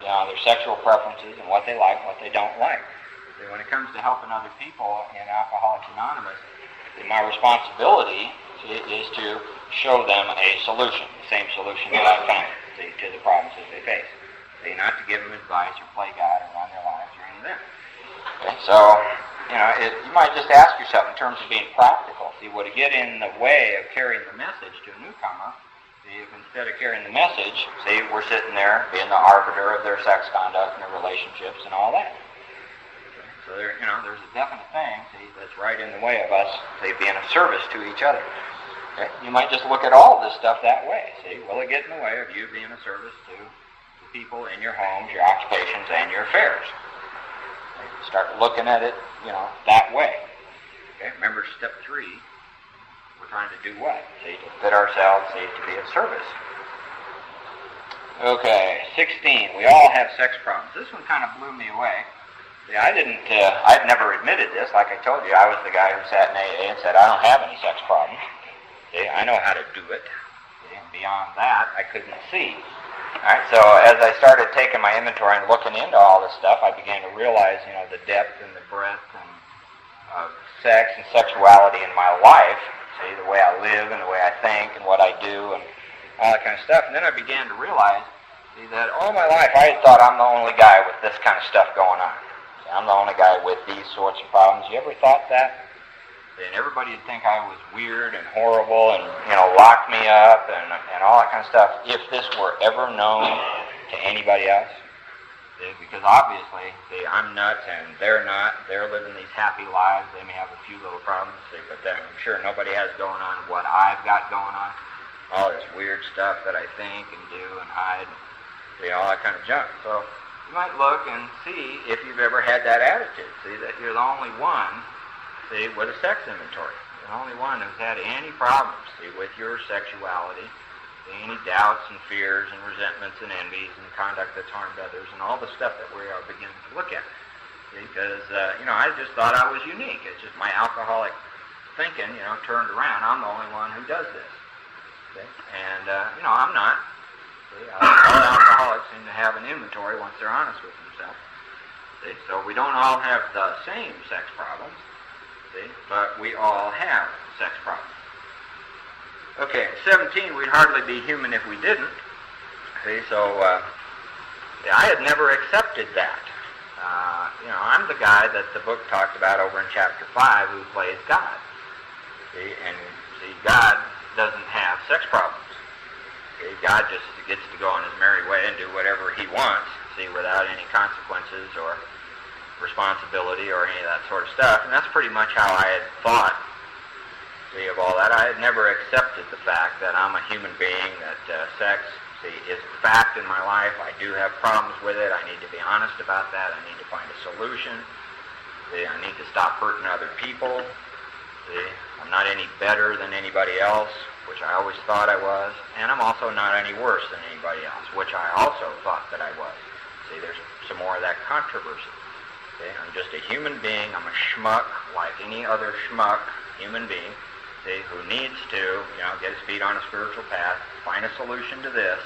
their sexual preferences and what they like, what they don't like. So when it comes to helping other people in Alcoholics Anonymous, my responsibility is to show them a solution, the same solution that I found to the problems that they face. Not to give them advice or play God or run their lives or any of that. Okay, so, you might just ask yourself in terms of being practical, would it get in the way of carrying the message to a newcomer? If instead of carrying the message, we're sitting there being the arbiter of their sex conduct and their relationships and all that. Okay, so there's a definite thing, that's right in the way of us, being of service to each other. Okay? You might just look at all this stuff that way. Will it get in the way of you being of service to the people in your homes, your occupations, and your affairs? Okay? Start looking at it, that way. Okay? Remember step 3. We're trying to do what? To fit ourselves, to be of service. Okay, 16. We all have sex problems. This one kind of blew me away. I'd never admitted this. Like I told you, I was the guy who sat in AA and said, I don't have any sex problems. I know how to do it. And beyond that, I couldn't see. All right, so as I started taking my inventory and looking into all this stuff, I began to realize, the depth and the breadth of sex and sexuality in my life. The way I live and the way I think and what I do and all that kind of stuff. And then I began to realize that all my life I had thought I'm the only guy with this kind of stuff going on. I'm the only guy with these sorts of problems. You ever thought that? And everybody would think I was weird and horrible and, lock me up and all that kind of stuff if this were ever known to anybody else. Because obviously, I'm nuts and they're not. They're living these happy lives. They may have a few little problems, but I'm sure nobody has going on what I've got going on. All this weird stuff that I think and do and hide, all that kind of junk. So you might look and see if you've ever had that attitude. That you're the only one, with a sex inventory. You're the only one who's had any problems, with your sexuality. Any doubts and fears and resentments and envies and conduct that's harmed others and all the stuff that we are beginning to look at. Because, I just thought I was unique. It's just my alcoholic thinking, turned around. I'm the only one who does this. Okay? And, I'm not. All alcoholics seem to have an inventory once they're honest with themselves. So we don't all have the same sex problems, but we all have sex problems. Okay, 17, we'd hardly be human if we didn't. I had never accepted that. I'm the guy that the book talked about over in chapter 5 who plays God. God doesn't have sex problems. God just gets to go on his merry way and do whatever he wants, without any consequences or responsibility or any of that sort of stuff. And that's pretty much how I had thought of all that. I had never accepted the fact that I'm a human being, that sex is a fact in my life. I do have problems with it. I need to be honest about that. I need to find a solution. I need to stop hurting other people. I'm not any better than anybody else, which I always thought I was, and I'm also not any worse than anybody else, which I also thought that I was. There's some more of that controversy. I'm just a human being. I'm a schmuck like any other schmuck human being. Who needs to, get his feet on a spiritual path, find a solution to this,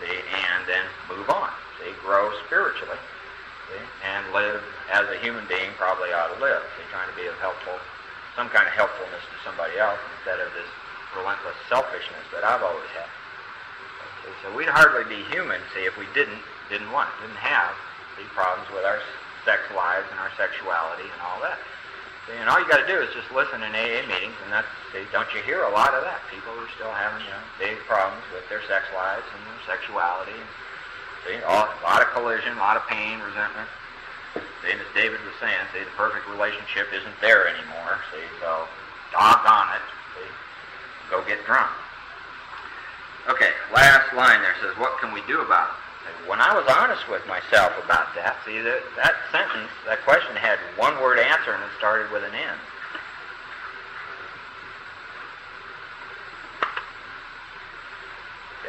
and then move on. Grow spiritually, and live as a human being probably ought to live. Trying to be of some kind of helpfulness to somebody else instead of this relentless selfishness that I've always had. So we'd hardly be human, if we didn't have these problems with our sex lives and our sexuality and all that. And all you got to do is just listen in AA meetings, and don't you hear a lot of that? People are still having big problems with their sex lives and their sexuality. A lot of collision, a lot of pain, resentment. As David was saying, the perfect relationship isn't there anymore. So doggone it. Go get drunk. Okay, last line there says, what can we do about it? When I was honest with myself about that, that sentence, that question had one word answer and it started with an N.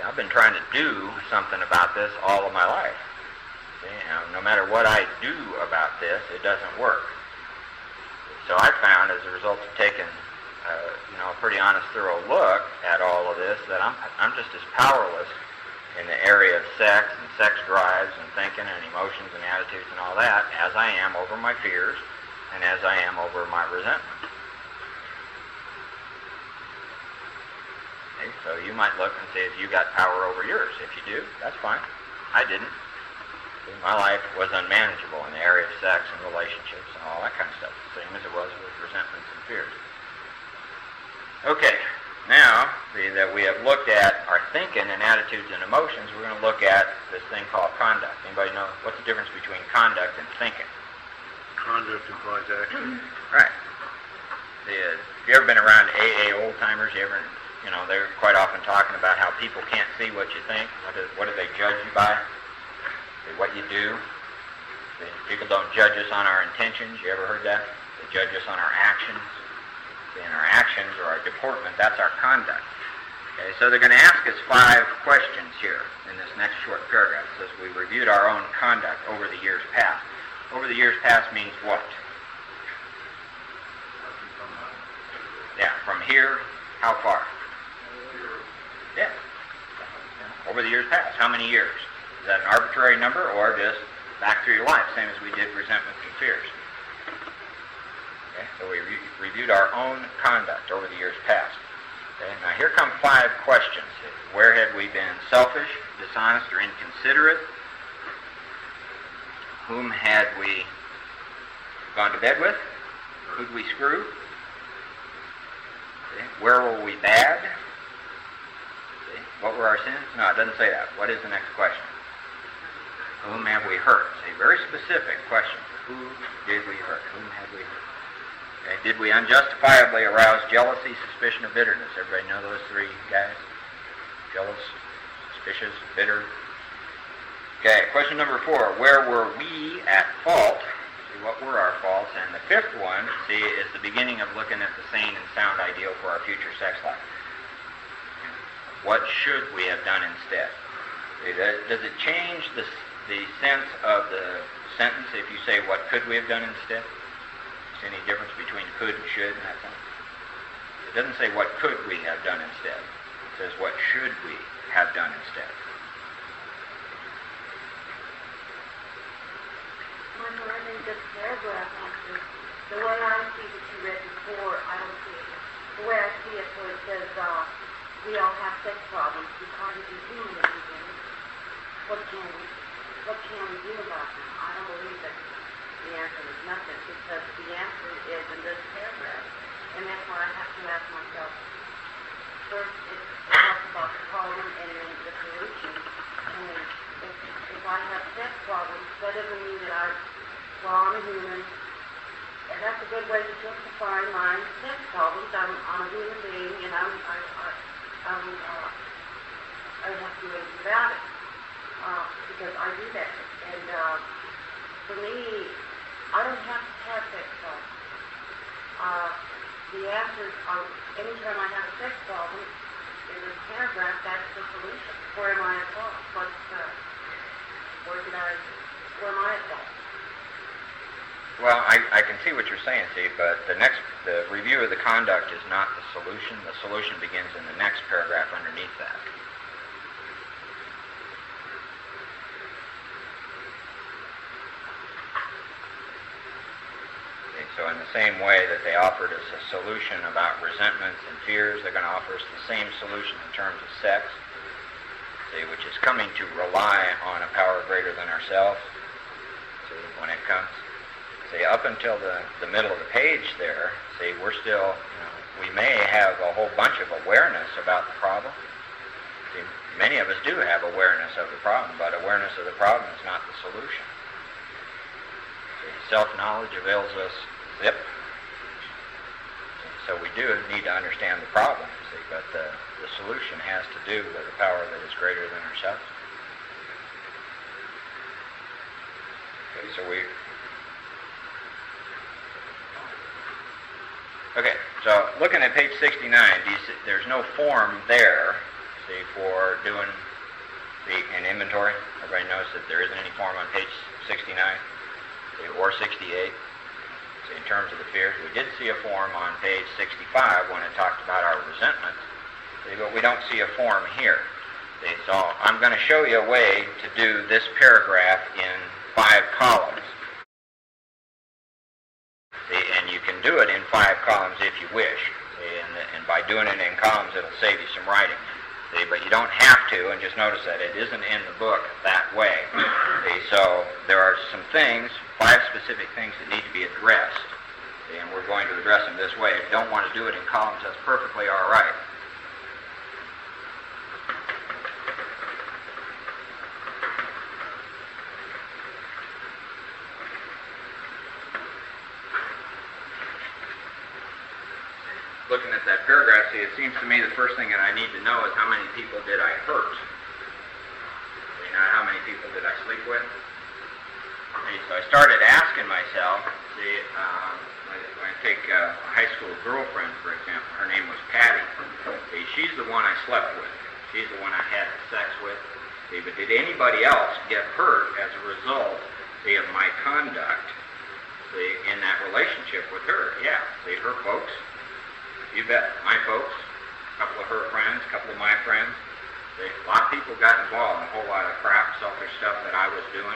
I've been trying to do something about this all of my life. No matter what I do about this, it doesn't work. So I found as a result of taking a pretty honest, thorough look at all of this that I'm just as powerless in the area of sex and sex drives and thinking and emotions and attitudes and all that as I am over my fears and as I am over my resentment. Okay, so you might look and say, if you got power over yours. If you do, that's fine. I didn't. My life was unmanageable in the area of sex and relationships and all that kind of stuff, the same as it was with resentments and fears. Okay, now that we have looked at our thinking and attitudes and emotions, we're going to look at this thing called conduct. Anybody know what's the difference between conduct and thinking? Conduct implies action. Right. If you ever been around AA old-timers, they're quite often talking about how people can't see what you think. What do they judge you by? What you do. People don't judge us on our intentions. You ever heard that? They judge us on our actions. And our actions or our deportment, that's our conduct. Okay, so they're going to ask us 5 questions here in this next short paragraph. It says we reviewed our own conduct over the years past. Over the years past means what? Yeah, from here, how far? Yeah. Over the years past. How many years? Is that an arbitrary number or just back through your life, same as we did resentments and fears? Okay, so we reviewed our own conduct over the years past. Okay, now here come 5 questions. Where had we been selfish, dishonest, or inconsiderate? Whom had we gone to bed with? Who'd we screw? Okay, where were we bad? Okay, what were our sins? No, it doesn't say that. What is the next question? Whom have we hurt? It's a very specific question. Who did we hurt? Whom have we hurt? Okay. Did we unjustifiably arouse jealousy, suspicion, or bitterness? Everybody know those 3 guys? Jealous, suspicious, bitter. Okay, question number 4. Where were we at fault? See, what were our faults? And the 5th one, see, is the beginning of looking at the sane and sound ideal for our future sex life. What should we have done instead? Does it change the sense of the sentence if you say, what could we have done instead? Is there any difference between could and should in that sentence? It doesn't say, what could we have done instead? It says, what should we have done instead? Michael, I think this paragraph answers the way I see that you read before. I don't see it. The way I see it, so it says, we all have sex problems because it is human at the beginning. What can we do about them? I don't believe that the answer is nothing, because the answer is in this paragraph. And that's why I have to ask myself, first it talks about the problem and then the solution. And if I have sex problems, that doesn't mean that I'm a human. And that's a good way to justify my sex problems. I'm a human being, and I have to do anything about it. Because I do that. And for me, I don't have to have sex problems. The answers are, anytime I have a sex problem, in this paragraph, that's the solution. Where am I at fault? Where am I at fault? Well, I can see what you're saying, Steve, but the review of the conduct is not the solution. The solution begins in the next paragraph underneath that. So in the same way that they offered us a solution about resentments and fears, they're going to offer us the same solution in terms of sex, see, which is coming to rely on a power greater than ourselves, see, when it comes. See, up until the middle of the page there, see, we're still, we may have a whole bunch of awareness about the problem. See, many of us do have awareness of the problem, but awareness of the problem is not the solution. See, self-knowledge avails us zip. So we do need to understand the problem, see, but the solution has to do with a power that is greater than ourselves. Okay, so looking at page 69, do you see, there's no form there, see, for doing an inventory. Everybody knows that there isn't any form on page 69, see, or 68. In terms of the fears, we did see a form on page 65 when it talked about our resentments, but we don't see a form here. See, so I'm going to show you a way to do this paragraph in 5 columns. See, and you can do it in 5 columns if you wish. See, and by doing it in columns, it'll save you some writing. See, but you don't have to, and just notice that it isn't in the book that way. See, so there are some things, 5 specific things that need to be addressed. See, and we're going to address them this way. If you don't want to do it in columns, that's perfectly all right. Looking at that paragraph, see, it seems to me the first thing that I need to know is how many people did I hurt? You know, how many people did I sleep with? See, so I started asking myself, see, when I take a high school girlfriend, for example, her name was Patty. See, she's the one I slept with. She's the one I had sex with. See, but did anybody else get hurt as a result, see, of my conduct, see, in that relationship with her? Yeah, see, her folks. You bet. My folks, a couple of her friends, a couple of my friends. See, a lot of people got involved in a whole lot of crap, selfish stuff that I was doing,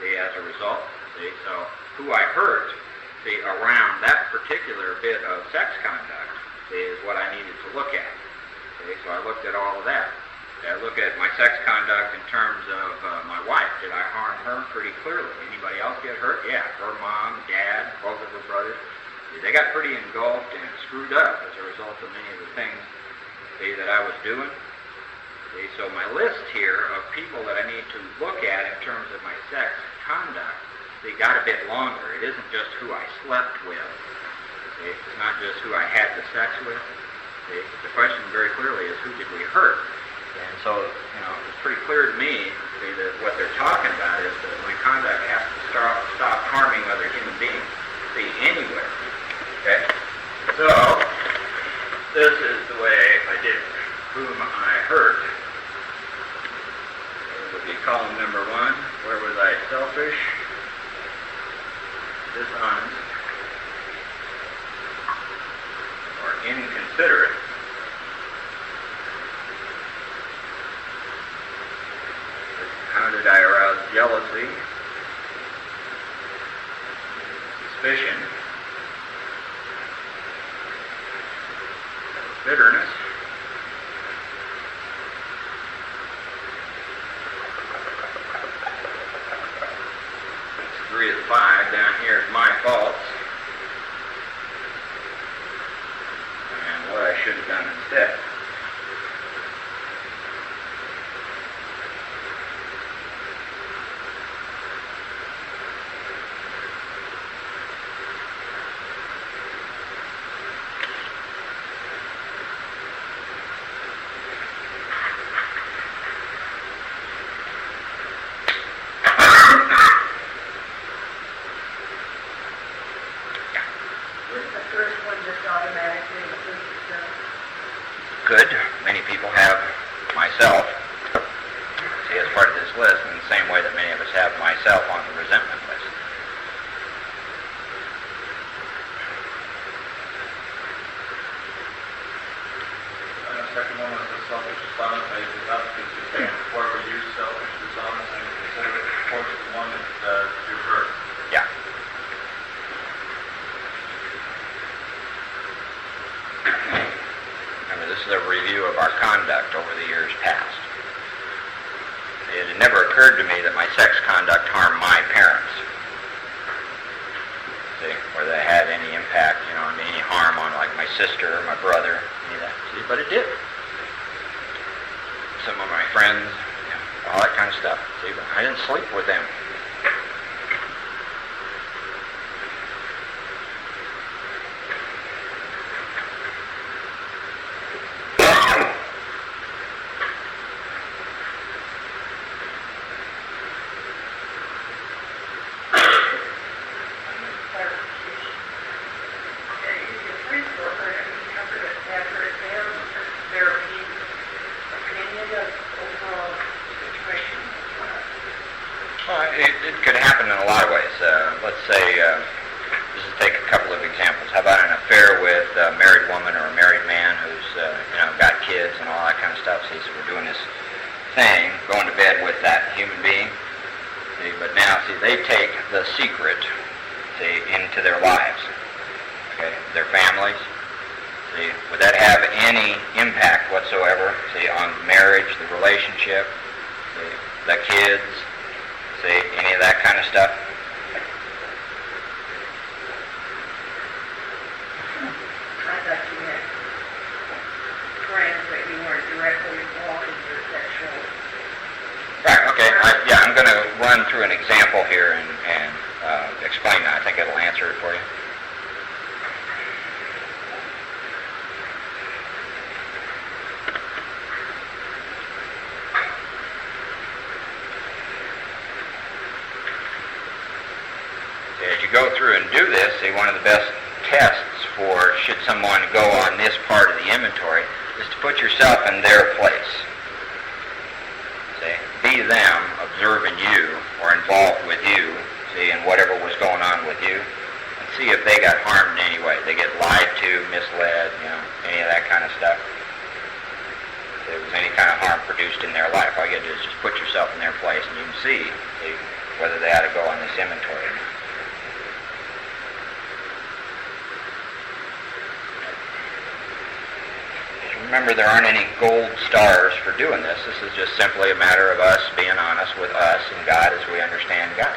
see, as a result. See, so who I hurt, see, around that particular bit of sex conduct, see, is what I needed to look at. See, so I looked at all of that. See, I look at my sex conduct in terms of my wife. Did I harm her? Pretty clearly. Anybody else get hurt? Yeah, her mom, dad, both of her brothers. They got pretty engulfed and screwed up as a result of many of the things, see, that I was doing. See, so my list here of people that I need to look at in terms of my sex conduct, see, got a bit longer. It isn't just who I slept with. See, it's not just who I had the sex with. See, the question very clearly is who did we hurt? And so, you know, it's pretty clear to me, see, that what they're talking about is that my conduct has to stop harming other human beings, see, anywhere. Okay, so this is the way I did it. Whom I hurt. It would be column number 1. Where was I selfish, dishonest, or inconsiderate? How did I arouse jealousy, suspicion, bitterness, that's 3 of the 5. Down here is my faults and what I should have done instead. Good. Many people have myself, see, as part of this list, in the same way that many of us have myself on the resentment list. And the second one was the selfish, dishonest. I did not think you said before we use selfish, dishonest, and consider it towards the one that you hurt. Yeah. This is a review of our conduct over the years past. It had never occurred to me that my sex conduct harmed my parents. See, where they had any impact, you know, any harm on like my sister or my brother, any of that. See, but it did. Some of my friends, you know, all that kind of stuff. See, but I didn't sleep with them. It could happen in a lot of ways. Let's say, just take a couple of examples. How about an affair with a married woman or a married man who's, you know, got kids and all that kind of stuff. See, so we're doing this thing, going to bed with that human being. See, but now, see, they take the secret, see, into their lives. Okay, their families. See, would that have any impact whatsoever, see, on marriage, the relationship, see, the kids, see, any of that kind of stuff? I thought you had friends that you weren't directly involved in your sexual. Right, okay. I'm going to run through an example here and explain that. I think it'll answer it for you. As you go through and do this, see, one of the best tests for should someone go on this part of the inventory is to put yourself in their place. See, be them observing you or involved with you, see, in whatever was going on with you, and see if they got harmed in any way. They get lied to, misled, any of that kind of stuff. If there was any kind of harm produced in their life, all you got to do is just put yourself in their place, and you can see whether they ought to go on this inventory or not. Remember, there aren't any gold stars for doing this. This is just simply a matter of us being honest with us and God as we understand God.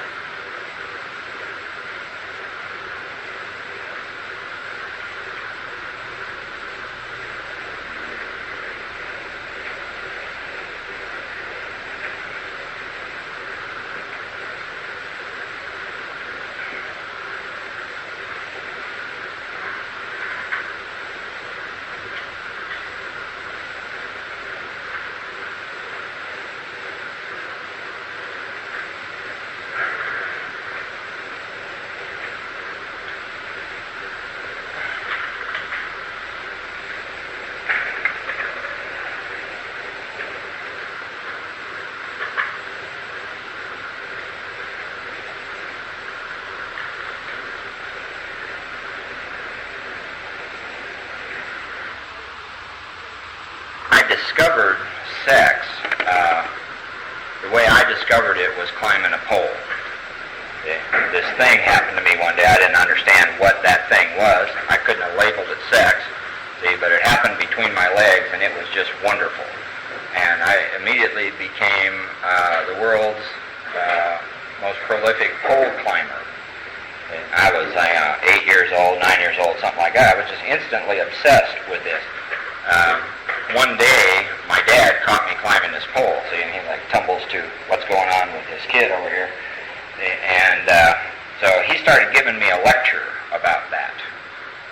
Discovered sex, the way I discovered it was climbing a pole. This thing happened to me one day. I didn't understand what that thing was. I couldn't have labeled it sex, see, but it happened between my legs, and it was just wonderful. And I immediately became the world's most prolific pole climber. I was 8 years old, 9 years old, something like that. I was just instantly obsessed with this. One day, my dad caught me climbing this pole, see, and he tumbles to what's going on with his kid over here. And so he started giving me a lecture about that,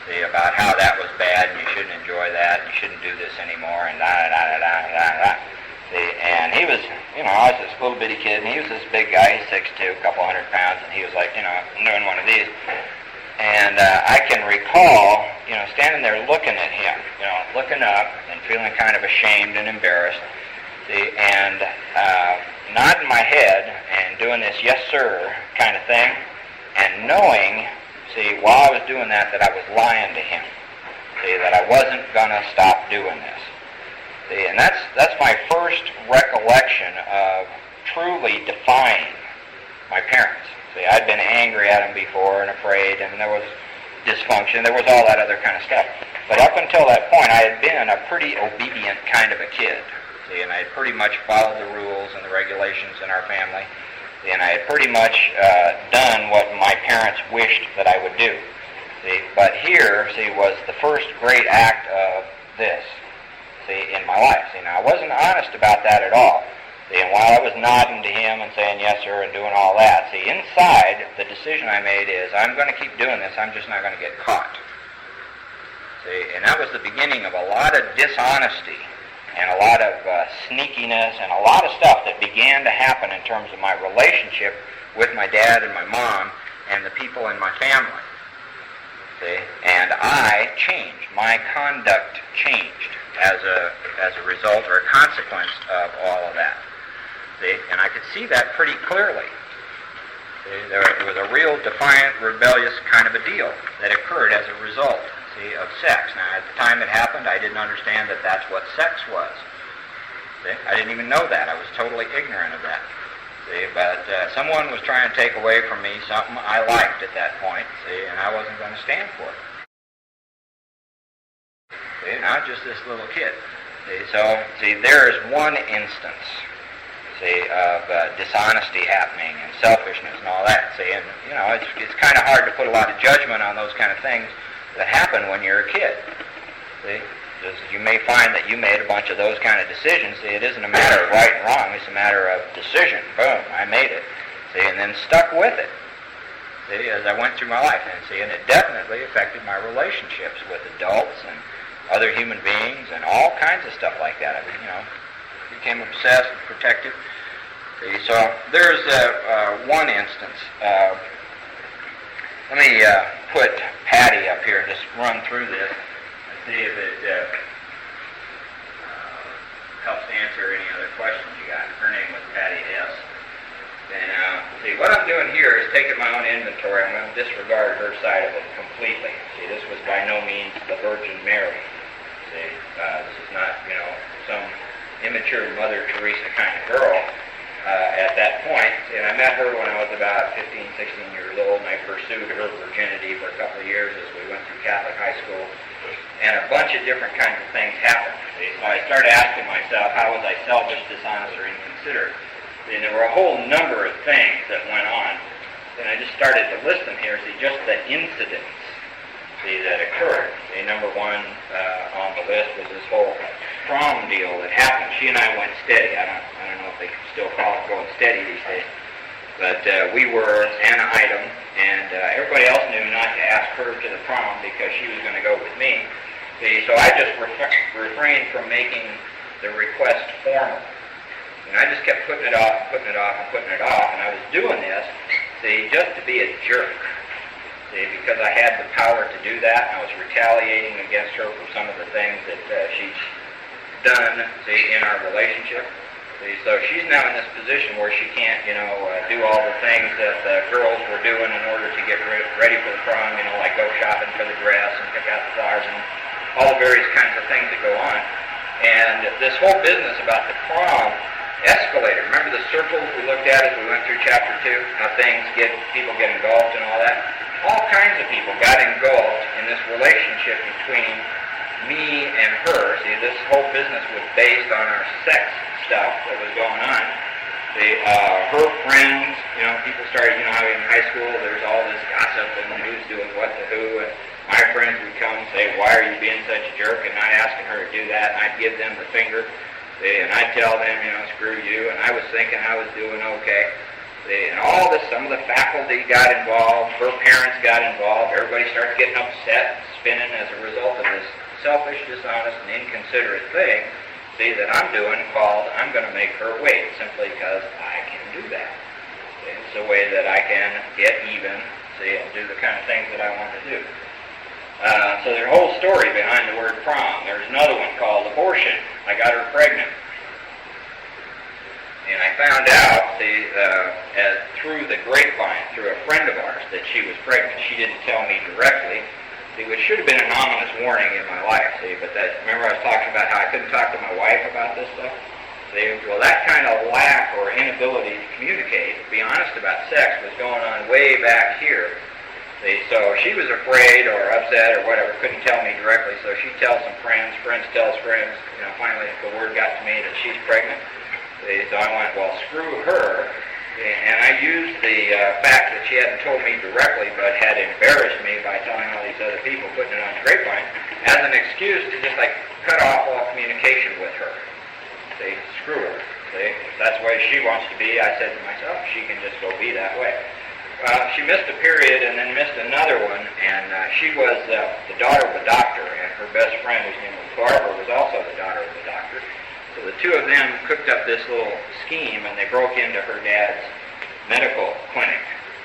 see, about how that was bad, and you shouldn't enjoy that, and you shouldn't do this anymore, and da-da-da-da-da-da-da. See, and he was, I was this little bitty kid, and he was this big guy, he's 6'2", a couple 100 pounds, and he was like, I'm doing one of these. And I can recall, standing there looking at him, looking up and feeling kind of ashamed and embarrassed, see, and nodding my head and doing this yes sir kind of thing, and knowing, see, while I was doing that I was lying to him, see, that I wasn't going to stop doing this. See, and that's my first recollection of truly defying my parents. See, I'd been angry at them before and afraid, and there was dysfunction. There was all that other kind of stuff. But up until that point, I had been a pretty obedient kind of a kid. See, and I had pretty much followed the rules and the regulations in our family. See, and I had pretty much done what my parents wished that I would do. See, but here, see, was the first great act of this, see, in my life. See, now I wasn't honest about that at all. See, and while I was nodding to him and saying yes sir and doing all that, see, inside the decision I made is I'm going to keep doing this, I'm just not going to get caught. See, and that was the beginning of a lot of dishonesty and a lot of sneakiness and a lot of stuff that began to happen in terms of my relationship with my dad and my mom and the people in my family. See, and I changed. My conduct changed as a result or a consequence of all of that. See, and I could see that pretty clearly. See, there was a real defiant, rebellious kind of a deal that occurred as a result, see, of sex. Now, at the time it happened, I didn't understand that that's what sex was. See, I didn't even know that. I was totally ignorant of that. See, but someone was trying to take away from me something I liked at that point, see, and I wasn't going to stand for it. See, not just this little kid. See, so, see, there is one instance, see, of dishonesty happening and selfishness and all that, see, and, you know, it's kind of hard to put a lot of judgment on those kind of things that happen when you're a kid, see. Just, you may find that you made a bunch of those kind of decisions. See, it isn't a matter of right and wrong. It's a matter of decision. Boom, I made it. See, and then stuck with it. See, as I went through my life. And see, and it definitely affected my relationships with adults and other human beings and all kinds of stuff like that. I mean, you know, became obsessed and protective. See, so there's one instance. Let me put Patty up here and just run through this. See if it helps answer any other questions you got. Her name was Patty S. And see, what I'm doing here is taking my own inventory. I'm going to disregard her side of it completely. See, this was by no means the Virgin Mary. See, this is not, you know, some immature Mother Teresa kind of girl at that point. And I met her when I was about 15, 16 years old, and I pursued her virginity for a couple of years as we went through Catholic high school. And a bunch of different kinds of things happened. See? So I started asking myself, how was I selfish, dishonest, or inconsiderate? And there were a whole number of things that went on. And I just started to list them here. See, just the incidents, see, that occurred. See, number one on the list was this whole prom deal that happened. She and I went steady. I don't know if they still call it going steady these days. But we were an item, and everybody else knew not to ask her to the prom because she was going to go with me. See, so I just refrained from making the request formal. And I just kept putting it off and putting it off and putting it off. And I was doing this, see, just to be a jerk. See, because I had the power to do that, and I was retaliating against her for some of the things that she's done, see, in our relationship. See, so she's now in this position where she can't, you know, do all the things that the girls were doing in order to get ready for the prom, you know, like go shopping for the dress and pick out the flowers and all the various kinds of things that go on. And this whole business about the prom escalated. Remember the circles we looked at as we went through chapter 2? How people get engulfed and all that? All kinds of people got engulfed in this relationship between me and her. See, this whole business was based on our sex stuff that was going on. Her friends, you know, people started, you know, how in high school there's all this gossip and who's doing what to who, and my friends would come and say, why are you being such a jerk, and not asking her to do that, and I'd give them the finger, and I'd tell them, you know, screw you, and I was thinking I was doing okay. And all this, some of the faculty got involved, her parents got involved, everybody starts getting upset, spinning as a result of this selfish, dishonest, and inconsiderate thing, see, that I'm doing called, I'm going to make her wait, simply because I can do that. See, it's a way that I can get even, see, and do the kind of things that I want to do. So there's a whole story behind the word prom. There's another one called abortion. I got her pregnant. And I found out, see, through the grapevine, through a friend of ours, that she was pregnant. She didn't tell me directly. See, which should have been an ominous warning in my life, see, but remember I was talking about how I couldn't talk to my wife about this stuff? See, well, that kind of lack or inability to communicate, to be honest about sex, was going on way back here. See, so she was afraid or upset or whatever, couldn't tell me directly, so she tells some friends tells friends, you know, finally the word got to me that she's pregnant. See, so I went, well, screw her. And I used the fact that she hadn't told me directly but had embarrassed me by telling all these other people, putting it on the grapevine, as an excuse to just like cut off all communication with her. See, screw her. See, if that's the way she wants to be, I said to myself, she can just go be that way. She missed a period and then missed another one, and she was the daughter of a doctor, and her best friend, whose name was Barbara, was also the daughter of the doctor. So the two of them cooked up this little scheme, and they broke into her dad's medical clinic,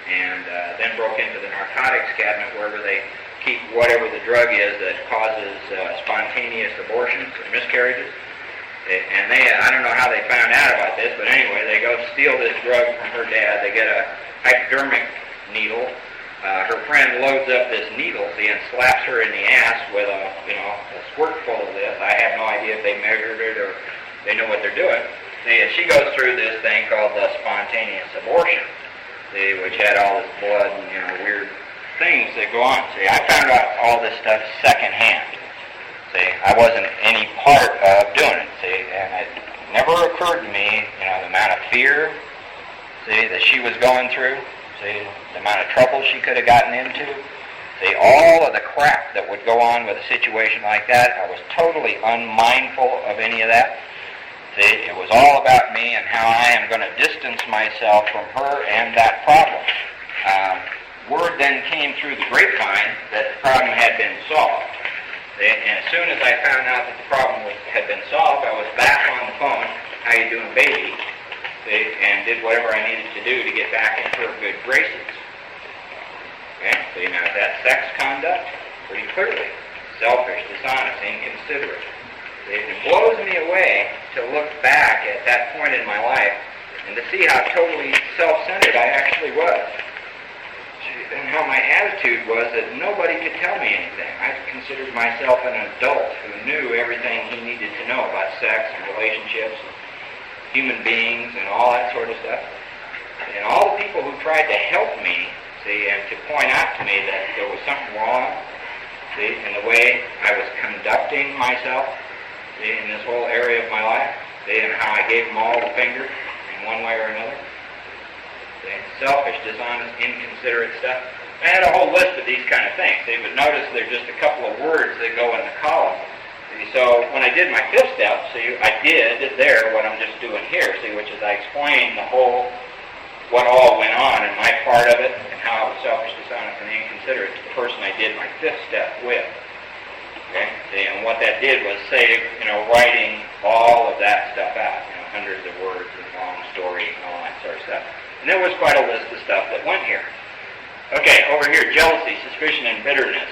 and then broke into the narcotics cabinet wherever they keep whatever the drug is that causes spontaneous abortions or miscarriages. And I don't know how they found out about this, but anyway, they go steal this drug from her dad. They get a hypodermic needle. Her friend loads up this needle, see, and slaps her in the ass with a squirt full of this. I have no idea if they measured it or they know what they're doing. See, and she goes through this thing called the spontaneous abortion, see, which had all this blood and, you know, weird things that go on. See, I found out all this stuff secondhand. See, I wasn't any part of doing it. See, and it never occurred to me, you know, the amount of fear, see, that she was going through. See, the amount of trouble she could have gotten into. See, all of the crap that would go on with a situation like that. I was totally unmindful of any of that. See, it was all about me and how I am going to distance myself from her and that problem. Word then came through the grapevine that the problem had been solved. See, and as soon as I found out that the problem had been solved, I was back on the phone, how you doing, baby? See, and did whatever I needed to do to get back into her good graces. Okay, so now that sex conduct, pretty clearly, selfish, dishonest, inconsiderate. It blows me away to look back at that point in my life and to see how totally self-centered I actually was. And how my attitude was that nobody could tell me anything. I considered myself an adult who knew everything he needed to know about sex and relationships, and human beings, and all that sort of stuff. And all the people who tried to help me, see, and to point out to me that there was something wrong, see, in the way I was conducting myself, see, in this whole area of my life, see, and how I gave them all the finger in one way or another. See, selfish, dishonest, inconsiderate stuff. I had a whole list of these kind of things. See, but notice there's just a couple of words that go in the column. See, so when I did my fifth step, see, I did there what I'm just doing here, see, which is I explained the whole, what all went on and my part of it, and how I was selfish, dishonest, and inconsiderate to the person I did my fifth step with. Okay? See, and what that did was save, you know, writing all of that stuff out, you know, hundreds of words and long story and all that sort of stuff. And there was quite a list of stuff that went here. Okay, over here, jealousy, suspicion, and bitterness.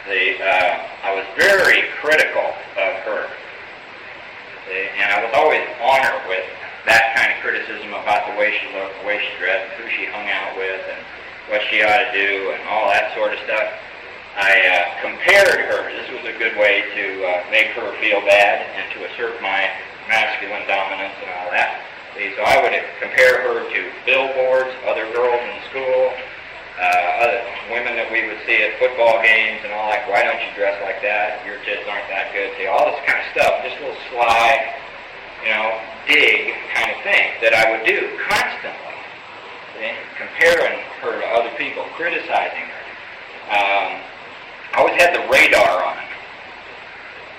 I was very critical of her. And I was always honored with that kind of criticism about the way she looked, the way she dressed, who she hung out with, and what she ought to do, and all that sort of stuff. I compared her. This was a good way to make her feel bad and to assert my masculine dominance and all that. So I would compare her to billboards, other girls in school, other women that we would see at football games and all that. Why don't you dress like that? Your tits aren't that good. See, all this kind of stuff, just a little sly, you know, dig kind of thing that I would do constantly. See? Comparing her to other people, criticizing her. I always had the radar on.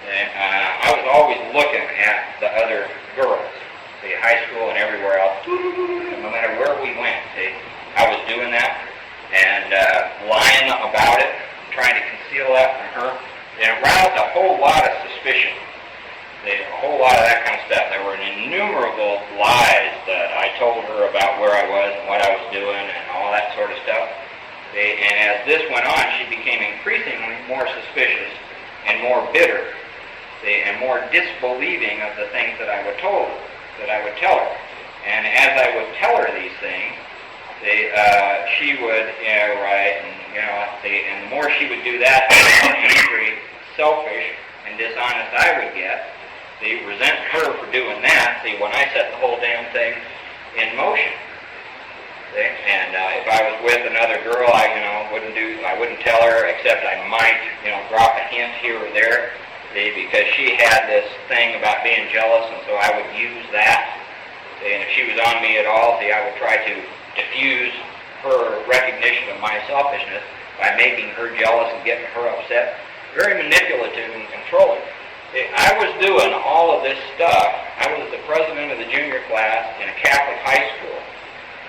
I was always looking at the other girls. See, high school and everywhere else, no matter where we went, see, I was doing that and lying about it, trying to conceal that from her. And it aroused a whole lot of suspicion, see, a whole lot of that kind of stuff. There were innumerable lies that I told her about where I was and what I was doing and all that sort of stuff. See, and as this went on, she became increasingly more suspicious and more bitter, see, and more disbelieving of the things that I would tell her. And as I would tell her these things, she would, and the more she would do that, the more angry, selfish, and dishonest I would get. Resent her for doing that, when I set the whole damn thing in motion. And if I was with another girl, I wouldn't tell her, except I might, drop a hint here or there. Because she had this thing about being jealous, and so I would use that. And if she was on me at all, I would try to diffuse her recognition of my selfishness by making her jealous and getting her upset. Very manipulative and controlling. I was doing all of this stuff. I was the president of the junior class in a Catholic high school,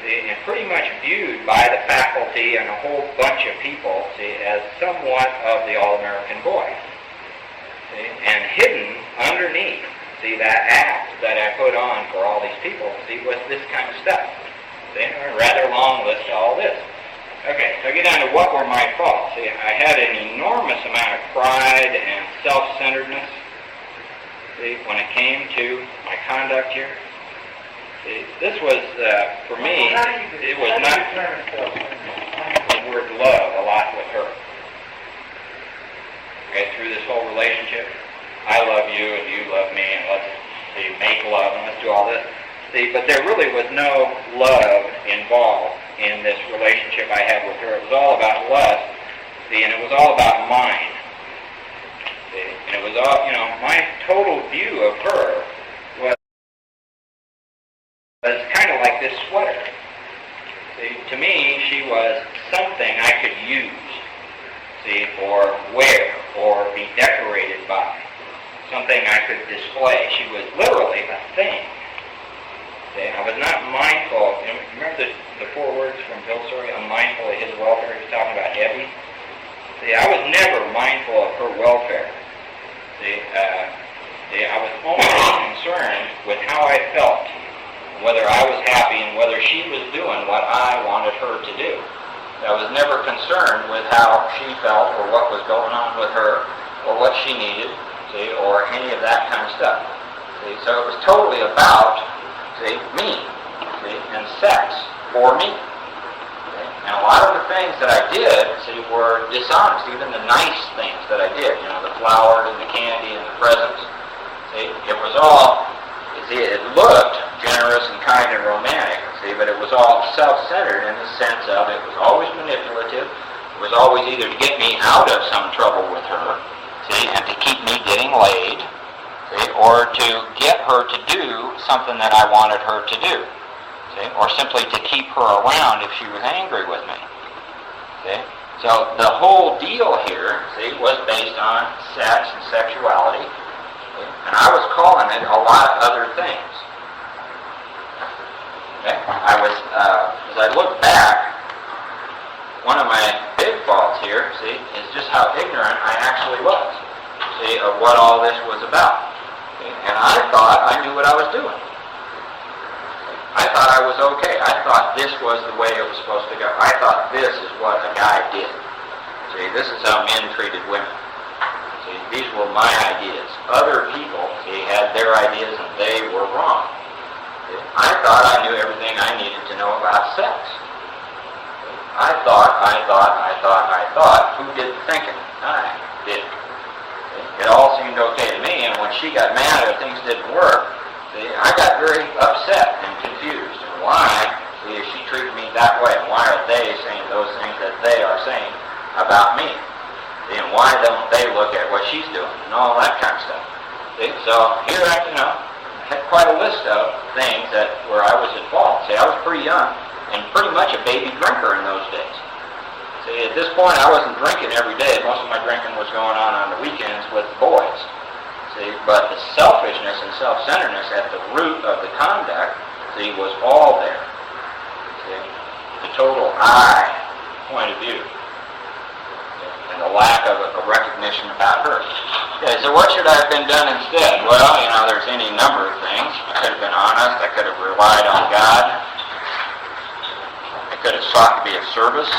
and pretty much viewed by the faculty and a whole bunch of people, as somewhat of the all-American boy. And hidden underneath, that act that I put on for all these people, was this kind of stuff. A rather long list of all this. Okay, so I get down to what were my faults. I had an enormous amount of pride and self-centeredness, when it came to my conduct here. This was, for me, it was not the word love a lot with her. Okay, through this whole relationship, I love you and you love me, and let's see, make love and let's do all this. See, but there really was no love involved in this relationship I had with her. It was all about lust, see, and it was all about mine. See, and it was all, my total view of her was kind of like this sweater. See, to me, she was something I could use, see, or wear, or be decorated by. Something I could display. She was literally a thing. See, I was not mindful. Remember the 4 words from Bill's story? I'm mindful of his welfare. He was talking about Evie. See, I was never mindful of her welfare. See, I was only concerned with how I felt, whether I was happy and whether she was doing what I wanted her to do. I was never concerned with how she felt or what was going on with her or what she needed, see, or any of that kind of stuff. See, so it was totally about, see, me, see, and sex for me. See? And a lot of the things that I did, see, were dishonest. Even the nice things that I did, the flowers and the candy and the presents. See, it was all, see, it looked generous and kind and romantic, see, but it was all self-centered in the sense of it was always manipulative. It was always either to get me out of some trouble with her, see, and to keep me getting laid, see, or to get her to do something that I wanted her to do, see, or simply to keep her around if she was angry with me, see. So the whole deal here, see, was based on sex and sexuality, see, and I was calling it a lot of other things. Okay? As I look back, one of my big faults here, see, is just how ignorant I actually was, see, of what all this was about. See? And I thought I knew what I was doing. I thought I was okay. I thought this was the way it was supposed to go. I thought this is what a guy did. See, this is how men treated women. See, these were my ideas. Other people, see, had their ideas and they were wrong. I thought I knew everything I needed to know about sex. I thought. Who did the thinking? I did. It all seemed okay to me, and when she got mad or things didn't work, see, I got very upset and confused. And why is she treating me that way? And why are they saying those things that they are saying about me? See, and why don't they look at what she's doing and all that kind of stuff? See, so here I, had quite a list of things where I was at fault. See, I was pretty young and pretty much a baby drinker in those days. See, at this point I wasn't drinking every day. Most of my drinking was going on the weekends with the boys. See, but the selfishness and self-centeredness at the root of the conduct, see, was all there. See, the total I point of view. And the lack of a recognition about her. Okay, so what should I have been done instead? Well, there's any number of things. I could have been honest. I could have relied on God. I could have sought to be of service,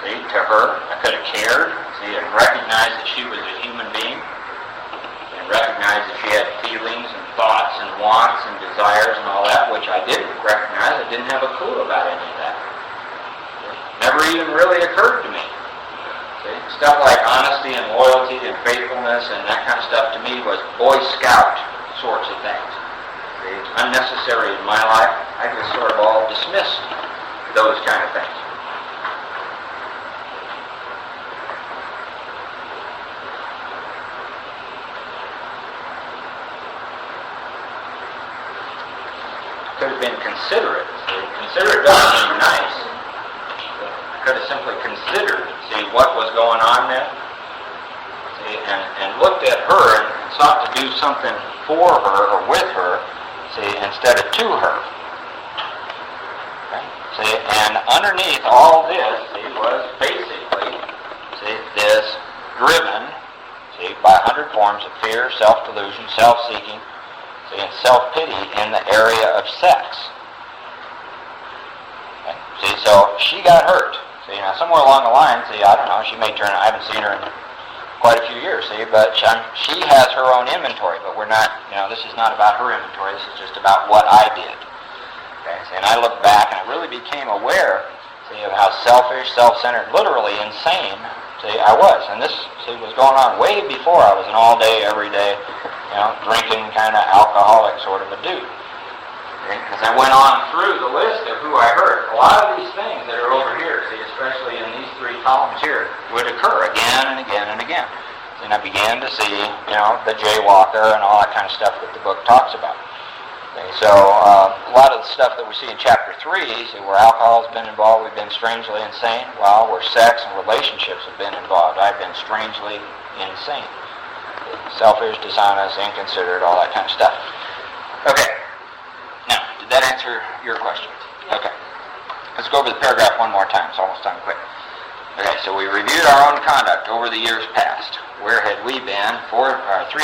see, to her. I could have cared, see, and recognized that she was a human being, and recognized that she had feelings and thoughts and wants and desires and all that, which I didn't recognize. I didn't have a clue about any of that. Never even really occurred to me. Stuff like honesty and loyalty and faithfulness and that kind of stuff to me was Boy Scout sorts of things. It's unnecessary in my life. I just sort of all dismissed those kind of things. Could have been considerate. Considerate doesn't mean nice. Could have simply considered, see, what was going on there, see, and looked at her and sought to do something for her or with her, see, instead of to her. Okay? See, and underneath all this, see, was basically, see, this driven, see, by 100 forms of fear, self-delusion, self-seeking, see, and self-pity in the area of sex. Okay? See, so she got hurt. See, somewhere along the line, see, I don't know, she may turn, I haven't seen her in quite a few years, see, but she has her own inventory, but we're not, this is not about her inventory, this is just about what I did. Okay, see, and I look back and I really became aware, see, of how selfish, self-centered, literally insane, see, I was. And this, see, was going on way before I was an all-day, every day, drinking kind of alcoholic sort of a dude. Because I went on through the list of who I hurt. A lot of these things that are over here, see, especially in these 3 columns here, would occur again and again and again. And I began to see, the jaywalker and all that kind of stuff that the book talks about. Okay, so a lot of the stuff that we see in chapter 3, see, where alcohol has been involved, we've been strangely insane. Well, where sex and relationships have been involved, I've been strangely insane. Okay, selfish, dishonest, inconsiderate, all that kind of stuff. Okay. Now, did that answer your question? Okay. Let's go over the paragraph one more time. It's almost time to quit. Okay, so we reviewed our own conduct over the years past. Where had we been? 3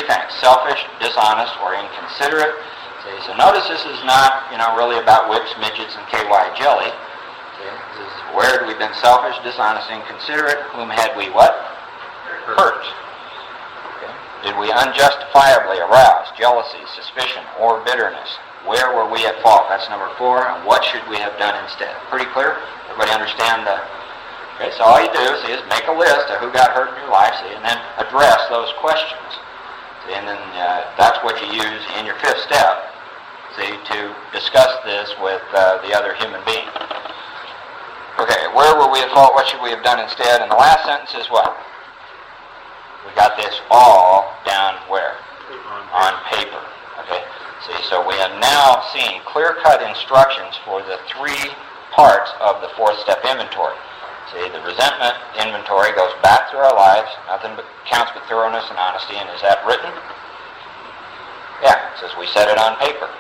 things: selfish, dishonest, or inconsiderate. So notice this is not, really about whips, midgets, and KY jelly. Okay, this is where had we been selfish, dishonest, inconsiderate? Whom had we what? Hurt. Okay. Did we unjustifiably arouse jealousy, suspicion, or bitterness? Where were we at fault? That's number 4. And what should we have done instead? Pretty clear? Everybody understand the... Okay, so all you do, see, is make a list of who got hurt in your life, see, and then address those questions. See, and then that's what you use in your 5th step, see, to discuss this with the other human being. Okay, where were we at fault? What should we have done instead? And the last sentence is what? We got this all down where? On paper. Okay. See, so we have now seen clear-cut instructions for the 3 parts of the 4th step inventory. See, the resentment inventory goes back through our lives. Nothing but counts but thoroughness and honesty. And is that written? Yeah, it says we set it on paper.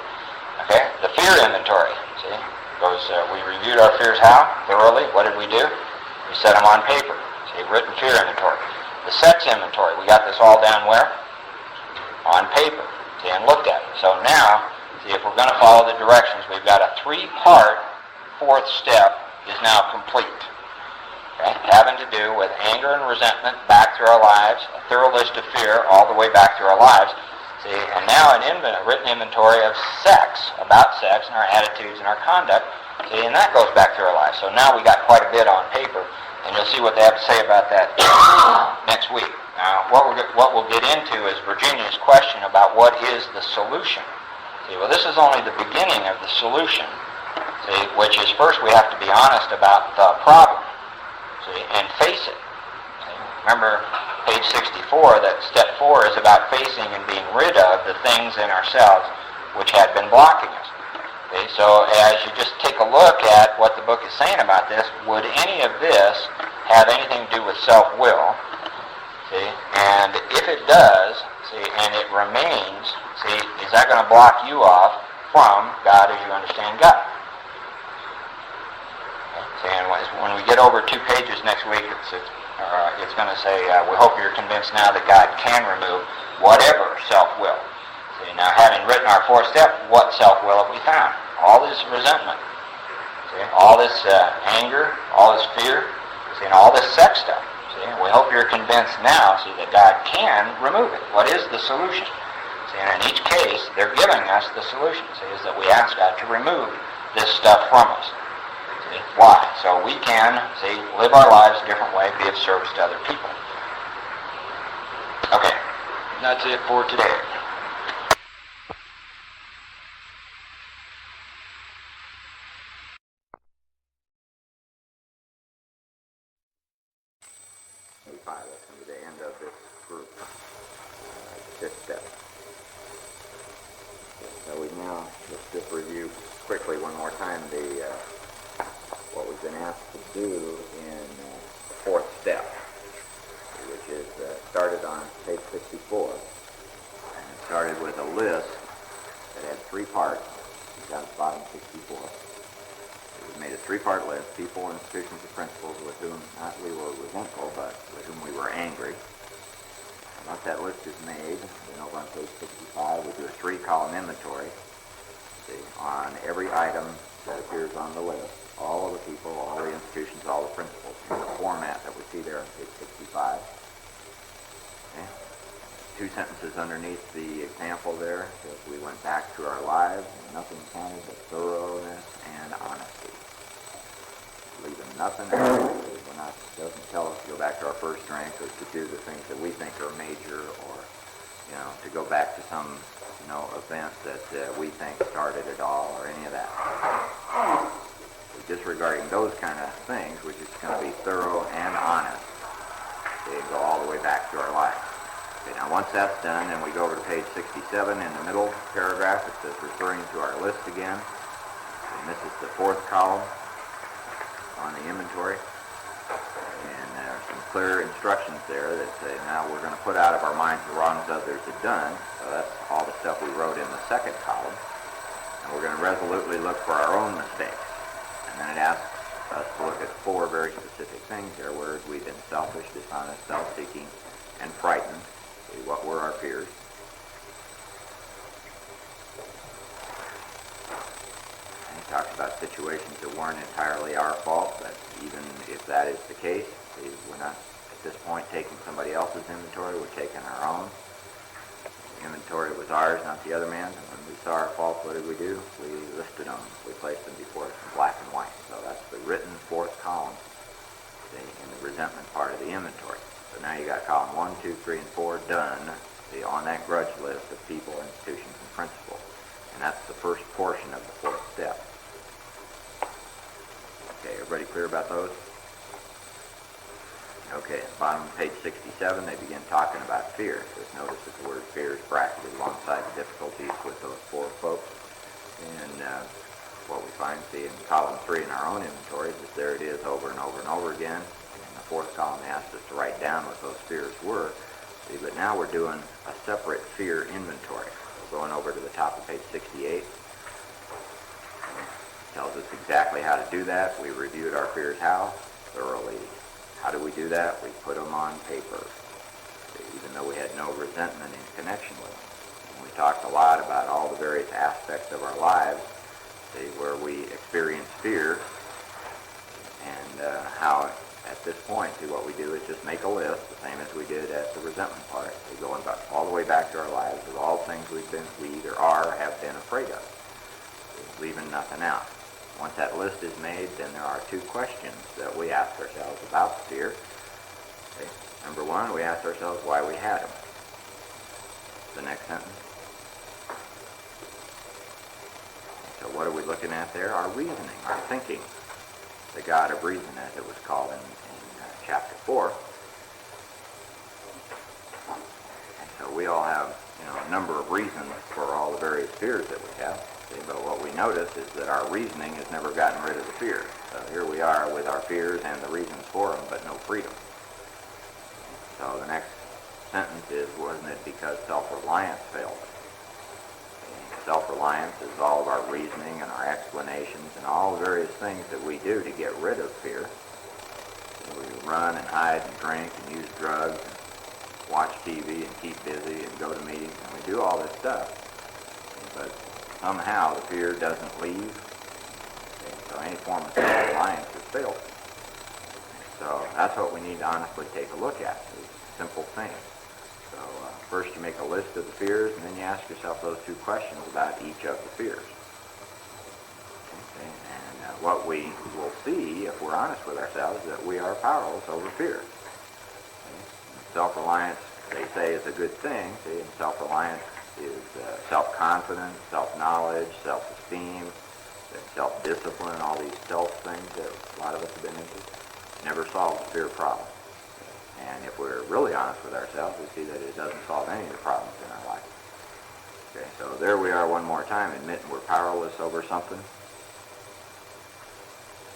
Okay, the fear inventory. See, goes. We reviewed our fears how? Thoroughly. What did we do? We set them on paper. See, written fear inventory. The sex inventory. We got this all down where? On paper. See, and looked at it. So now, see, if we're going to follow the directions, we've got a 3-part 4th step is now complete. Okay? Having to do with anger and resentment back through our lives, a thorough list of fear all the way back through our lives. See, and now a written inventory of sex, about sex and our attitudes and our conduct. See, and that goes back through our lives. So now we got quite a bit on paper, and you'll see what they have to say about that next week. Now, what we'll get into is Virginia's question about what is the solution. See, well, this is only the beginning of the solution. See, which is first we have to be honest about the problem. See, and face it. See, remember page 64 that step 4 is about facing and being rid of the things in ourselves which had been blocking us. See, so as you just take a look at what the book is saying about this, would any of this have anything to do with self-will? See, and if it does, see, and it remains, see, is that going to block you off from God as you understand God? Okay, see, and when we get over 2 pages next week, it's going to say, we hope you're convinced now that God can remove whatever self-will. See, now having written our 4th step, what self-will have we found? All this resentment, see, all this anger, all this fear, see, and all this sex stuff. See, we hope you're convinced now, see, that God can remove it. What is the solution? See, and in each case, they're giving us the solution, see, is that we ask God to remove this stuff from us. See, why? So we can, see, live our lives a different way, be of service to other people. Okay, that's it for today. That's going to be the end of this group, 5th step. So we now, let's just review quickly one more time what we've been asked to do in the 4th step, which is started on page 64, and it started with a list that had 3 parts, down at the bottom 64. We made a 3-part list: people, institutions, and principles with whom not we were resentful, but with whom we were angry. And once that list is made, then over on page 65, we do a 3-column inventory. See, on every item that appears on the list, all of the people, all the institutions, all the principles, in the format that we see there on page 65. Okay. 2 sentences underneath the example there says we went back through our lives and nothing counted but thoroughness and honesty. Leaving nothing out. It doesn't tell us to go back to our first strength or to do the things that we think are major or to go back to some, event that we think started it all or any of that. Disregarding those kind of things, we're just going to be thorough and honest. Okay, go all the way back to our life. Okay, now once that's done, then we go over to page 67 in the middle paragraph. It says referring to our list again. And this is the fourth column on the inventory. And there's some clear instructions there that say now we're going to put out of our minds the wrongs others have done. So that's all the stuff we wrote in the second column. And we're going to resolutely look for our own mistakes. And then it asks us to look at 4 very specific things there, where we've been selfish, dishonest, self-seeking, and frightened. What were our fears? And he talks about situations that weren't entirely our fault, but even if that is the case, we're not at this point taking somebody else's inventory, we're taking our own. The inventory was ours, not the other man's, and when we saw our faults, what did we do? We listed them. We placed them before us in black and white. So that's the written fourth column in the resentment part of the inventory. So now you got column 1, 2, 3, and 4 done on that grudge list of people, institutions, and principles. And that's the first portion of the fourth step. Okay, everybody clear about those? Okay, at the bottom of page 67, they begin talking about fear. Just notice that the word fear is bracketed alongside the difficulties with those 4 folks. And what we find, see, in column 3 in our own inventories is there it is over and over and over again. In the 4th column, they asked us to write down what those fears were. See, but now we're doing a separate fear inventory. We're going over to the top of page 68. It tells us exactly how to do that. We reviewed our fears how? Thoroughly. How do we do that? We put them on paper, even though we had no resentment in connection with them. And we talked a lot about all the various aspects of our lives, where we experience fear, and how at this point, what we do is just make a list, the same as we did at the resentment part. We go all the way back to our lives of all things we either are or have been afraid of, leaving nothing out. Once that list is made, then there are 2 questions that we ask ourselves about the fear. Okay. Number 1, we ask ourselves why we had them. The next sentence. So what are we looking at there? Our reasoning, our thinking. The God of reason, as it was called in chapter 4. And so we all have a number of reasons for all the various fears that we have. But what we notice is that our reasoning has never gotten rid of the fear. So here we are with our fears and the reasons for them, but no freedom. So the next sentence is, wasn't it because self-reliance failed us? Self-reliance is all of our reasoning and our explanations and all the various things that we do to get rid of fear. So we run and hide and drink and use drugs and watch TV and keep busy and go to meetings, and we do all this stuff. But somehow the fear doesn't leave. So any form of self-reliance has failed. So that's what we need to honestly take a look at. It's a simple thing. So first you make a list of the fears, and then you ask yourself those 2 questions about each of the fears. Okay? And what we will see, if we're honest with ourselves, is that we are powerless over fear. Okay? Self-reliance, they say, is a good thing. See, and self-reliance is self-confidence, self-knowledge, self-esteem, self-discipline, all these self things that a lot of us have been into. Never solves the fear problem. And if we're really honest with ourselves, we see that it doesn't solve any of the problems in our life. Okay, so there we are one more time, admitting we're powerless over something.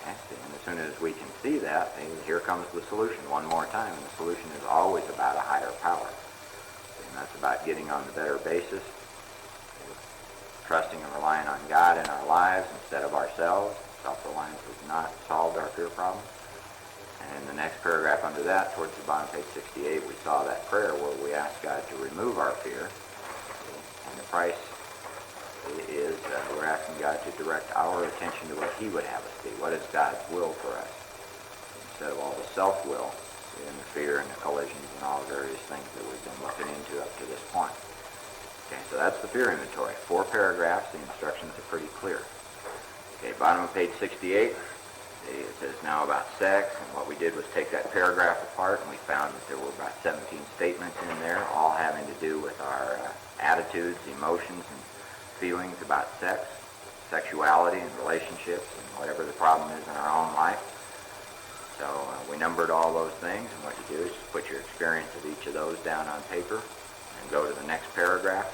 Okay, and as soon as we can see that, here comes the solution one more time. And the solution is always about a higher power. And that's about getting on the better basis, trusting and relying on God in our lives instead of ourselves. Self-reliance has not solved our fear problem. And in the next paragraph under that, towards the bottom of page 68, we saw that prayer where we asked God to remove our fear. And the price is we're asking God to direct our attention to what He would have us be. What is God's will for us? Instead of all the self-will and the fear and the collisions and all the various things that we've been looking into up to this point. Okay, so that's the fear inventory. 4 paragraphs. The instructions are pretty clear. Okay, bottom of page 68. See, it says now about sex, and what we did was take that paragraph apart, and we found that there were about 17 statements in there, all having to do with our attitudes, emotions, and feelings about sex, sexuality, and relationships, and whatever the problem is in our own life. So we numbered all those things, and what you do is just put your experience of each of those down on paper and go to the next paragraph,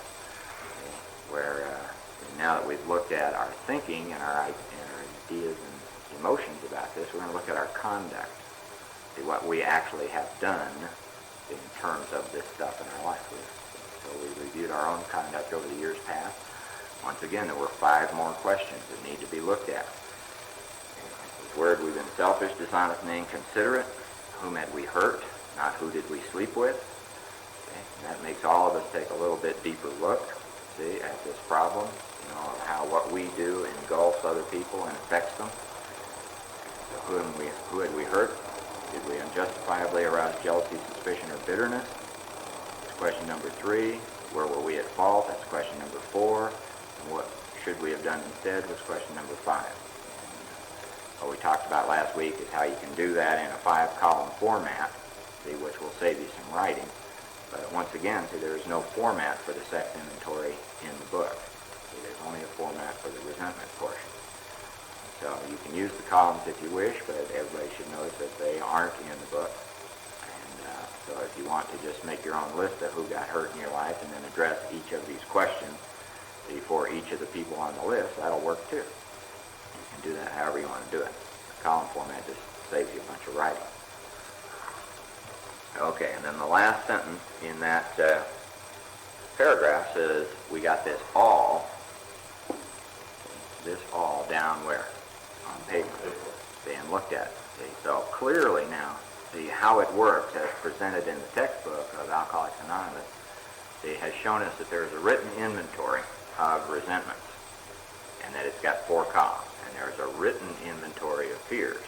where now that we've looked at our thinking and our ideas and emotions about this, we're going to look at our conduct, see what we actually have done in terms of this stuff in our life. So we reviewed our own conduct over the years past. Once again, there were 5 more questions that need to be looked at. This word, we've been selfish, dishonest, and inconsiderate. Whom had we hurt? Not who did we sleep with? Okay? And that makes all of us take a little bit deeper look, see, at this problem, of how what we do engulfs other people and affects them. So who had we hurt? Did we unjustifiably arouse jealousy, suspicion, or bitterness? That's question number 3. Where were we at fault? That's question number 4. And what should we have done instead was question number 5. What we talked about last week is how you can do that in a 5-column format, see, which will save you some writing. But once again, see, there is no format for the sex inventory in the book. See, there's only a format for the resentment portion. So you can use the columns if you wish, but everybody should notice that they aren't in the book. And so if you want to just make your own list of who got hurt in your life and then address each of these questions, see, for each of the people on the list, that'll work too. You can do that however you want to do it. The column format just saves you a bunch of writing. Okay, and then the last sentence in that paragraph says, we got this all down where? On paper. See, and looked at it. See, so clearly now, see how it works as presented in the textbook of Alcoholics Anonymous, see, has shown us that there's a written inventory of resentments, and that it's got 4 columns, and there's a written inventory of fears,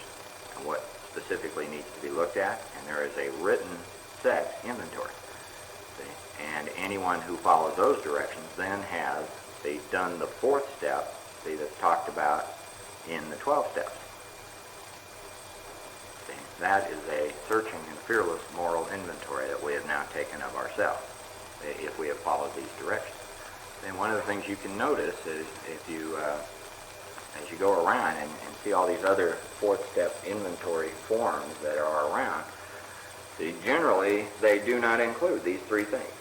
and what specifically needs to be looked at, and there is a written sex inventory. See? And anyone who follows those directions then has, see, done the 4th step, see, that's talked about in the 12 steps. See? That is a searching and fearless moral inventory that we have now taken of ourselves, if we have followed these directions. Then one of the things you can notice is if you, as you go around and see all these other 4th step inventory forms that are around, see, generally they do not include these 3 things.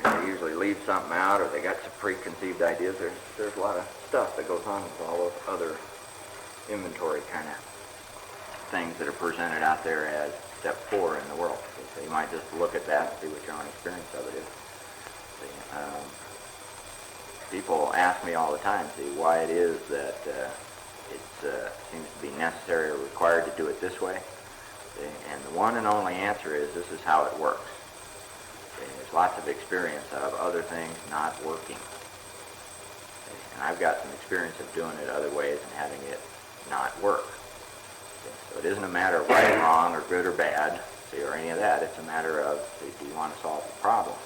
And they usually leave something out, or they got some preconceived ideas. There's a lot of stuff that goes on with all those other inventory kind of things that are presented out there as step 4 in the world. So you might just look at that and see what your own experience of it is. See, people ask me all the time, see, why it is that it seems to be necessary or required to do it this way. See, and the one and only answer is this is how it works. See, there's lots of experience of other things not working. See, and I've got some experience of doing it other ways and having it not work. See, so it isn't a matter of right or wrong or good or bad, see, or any of that. It's a matter of, see, do you want to solve the problem?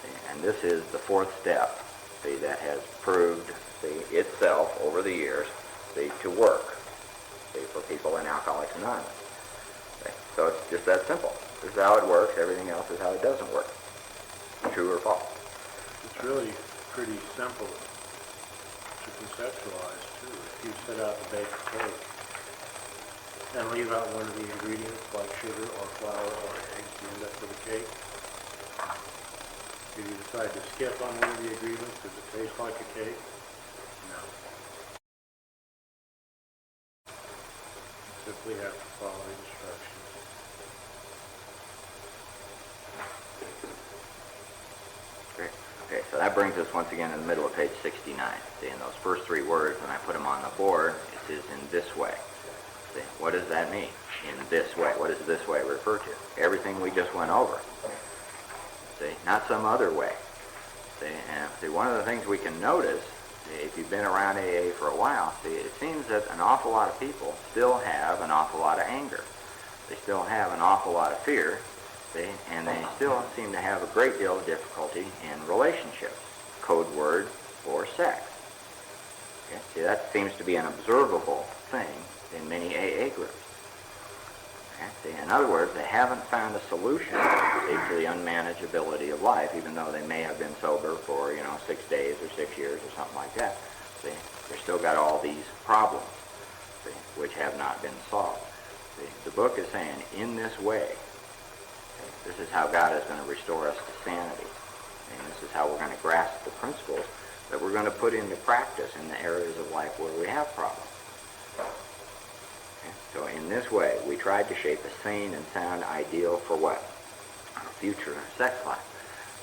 See, and this is the 4th step, see, that has proved, see, itself over the years, see, to work, see, for people in Alcoholics Anonymous. See, so it's just that simple. This is how it works. Everything else is how it doesn't work. True or false? It's really pretty simple to conceptualize, too. If you set out to bake a cake and leave out one of the ingredients, like sugar or flour or eggs, you end up with a cake. If you decide to skip on one of the ingredients, does it taste like a cake? No. You simply have to follow the instructions. Okay, so that brings us once again in the middle of page 69. See, in those first 3 words, when I put them on the board, it says in this way. See, what does that mean? In this way. What does this way refer to? Everything we just went over. See, not some other way. See, and see, one of the things we can notice, see, if you've been around AA for a while, see, it seems that an awful lot of people still have an awful lot of anger. They still have an awful lot of fear. See, and they still seem to have a great deal of difficulty in relationships, code word for sex. Okay? See, that seems to be an observable thing in many other words, they haven't found a solution to the unmanageability of life, even though they may have been sober for, 6 days or 6 years or something like that. See, they've still got all these problems, see, which have not been solved. See, the book is saying, in this way, this is how God is going to restore us to sanity. And this is how we're going to grasp the principles that we're going to put into practice in the areas of life where we have problems. Okay? So in this way, we tried to shape a sane and sound ideal for what? Our future sex life.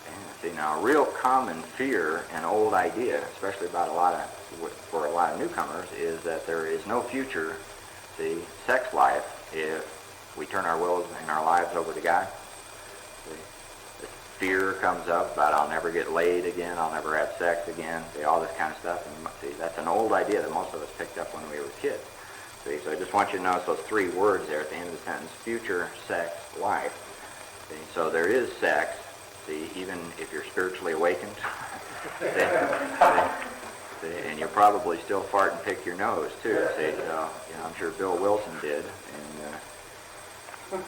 And see, now a real common fear and old idea, especially about for a lot of newcomers, is that there is no future, see, sex life if we turn our wills and our lives over to God. See, fear comes up about I'll never get laid again, I'll never have sex again, see, all this kind of stuff. And see, that's an old idea that most of us picked up when we were kids. See, so I just want you to notice those 3 words there at the end of the sentence, future, sex, life. See, so there is sex, see, even if you're spiritually awakened. See, and you'll probably still fart and pick your nose too. See, so, I'm sure Bill Wilson did. And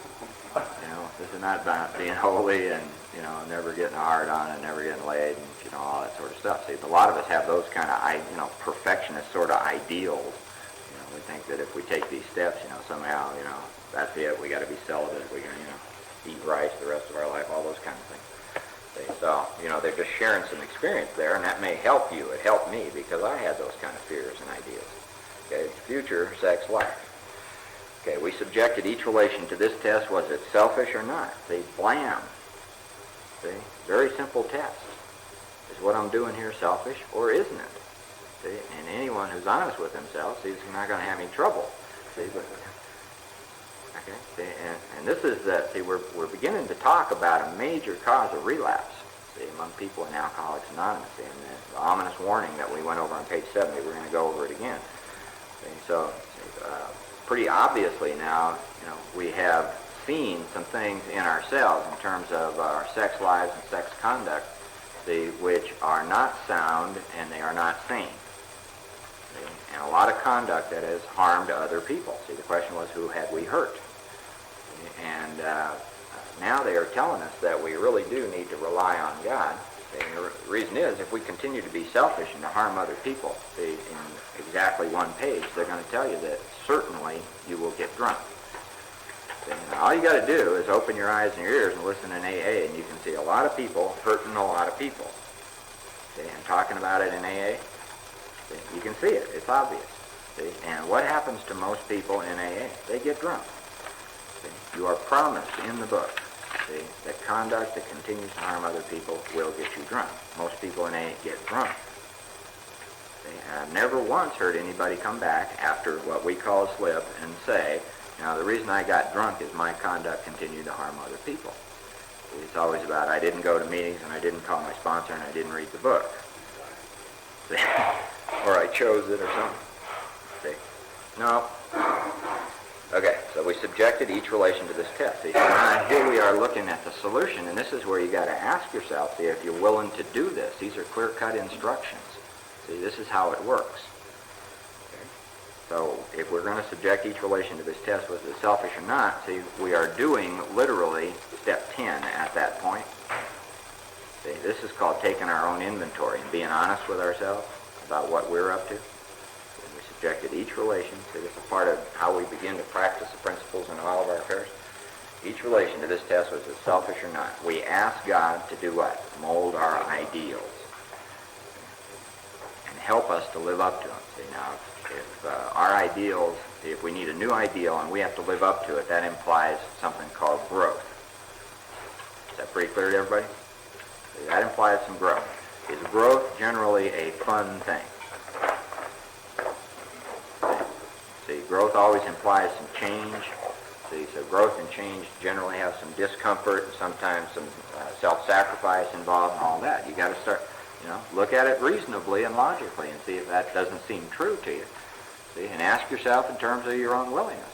this is not about being holy and, never getting a hard on and never getting laid and, all that sort of stuff. See, a lot of us have those kind of, perfectionist sort of ideals. We think that if we take these steps, somehow, that's it. We got to be celibate. We got to, eat rice the rest of our life. All those kind of things. See, so, they're just sharing some experience there, and that may help you. It helped me because I had those kind of fears and ideas. Okay, future, sex, life. Okay, we subjected each relation to this test. Was it selfish or not? See, blam. See, very simple test. Is what I'm doing here selfish or isn't it? See, and anyone who's honest with himself sees he's not going to have any trouble. See, but okay, see, and this is that. See, we're beginning to talk about a major cause of relapse. See, among people in Alcoholics Anonymous, and the ominous warning that we went over on page 70. We're going to go over it again. See, so pretty obviously now, we have seen some things in ourselves in terms of our sex lives and sex conduct, see, which are not sound and they are not sane. And a lot of conduct that has harmed other people. See, the question was, who had we hurt? And now they are telling us that we really do need to rely on God. And the reason is, if we continue to be selfish and to harm other people, see, in exactly one page, they're going to tell you that certainly you will get drunk. See, now all you got to do is open your eyes and your ears and listen in AA, and you can see a lot of people hurting a lot of people. See, and talking about it in AA, see, you can see it. It's obvious. See, and what happens to most people in AA? They get drunk. See, you are promised in the book, see, that conduct that continues to harm other people will get you drunk. Most people in AA get drunk. See, and I've never once heard anybody come back after what we call a slip and say, the reason I got drunk is my conduct continued to harm other people. See, it's always about I didn't go to meetings and I didn't call my sponsor and I didn't read the book. See, or I chose it or something. See, no. Okay, so we subjected each relation to this test. See, so now here we are looking at the solution, and this is where you got to ask yourself, see, if you're willing to do this. These are clear-cut instructions. See, this is how it works. Okay? So if we're going to subject each relation to this test, was it selfish or not, see, we are doing literally step 10 at that point. See, this is called taking our own inventory and being honest with ourselves about what we're up to. And we subjected each relation. See, this is part of how we begin to practice the principles in all of our affairs. Each relation to this test, was it selfish or not? We ask God to do what? Mold our ideals and help us to live up to them. See, now, if our ideals, if we need a new ideal and we have to live up to it, that implies something called growth. Is that pretty clear to everybody? See, that implies some growth. Is growth generally a fun thing? See, growth always implies some change. See, so growth and change generally have some discomfort and sometimes some self-sacrifice involved and all that. You got to start, look at it reasonably and logically and see if that doesn't seem true to you. See, and ask yourself in terms of your own willingness.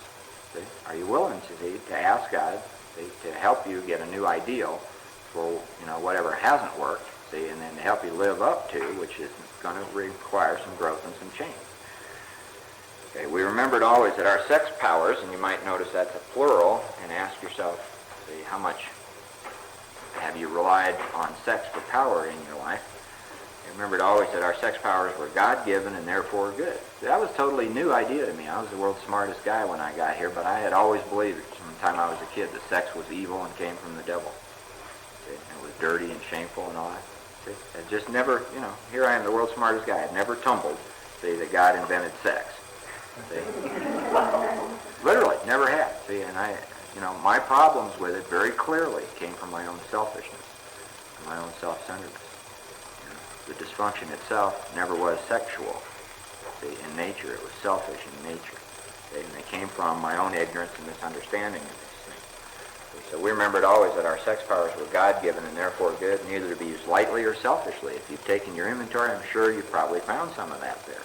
See, are you willing to ask God, see, to help you get a new ideal for whatever hasn't worked, see, and then to help you live up to, which is going to require some growth and some change. Okay, we remembered always that our sex powers, and you might notice that's a plural, and ask yourself, see, how much have you relied on sex for power in your life? You remembered always that our sex powers were God-given and therefore good. See, that was a totally new idea to me. I was the world's smartest guy when I got here, but I had always believed from the time I was a kid that sex was evil and came from the devil. See, it was dirty and shameful and all that. See, I just never, here I am, the world's smartest guy. I'd never tumbled, see, that God invented sex. See? Literally, never had. See, and my problems with it very clearly came from my own selfishness, my own self-centeredness. The dysfunction itself never was sexual. See, in nature, it was selfish in nature. See, and they came from my own ignorance and misunderstanding of these things. See, so we remembered always that our sex powers were God-given and therefore good, neither to be used lightly or selfishly. If you've taken your inventory, I'm sure you've probably found some of that there.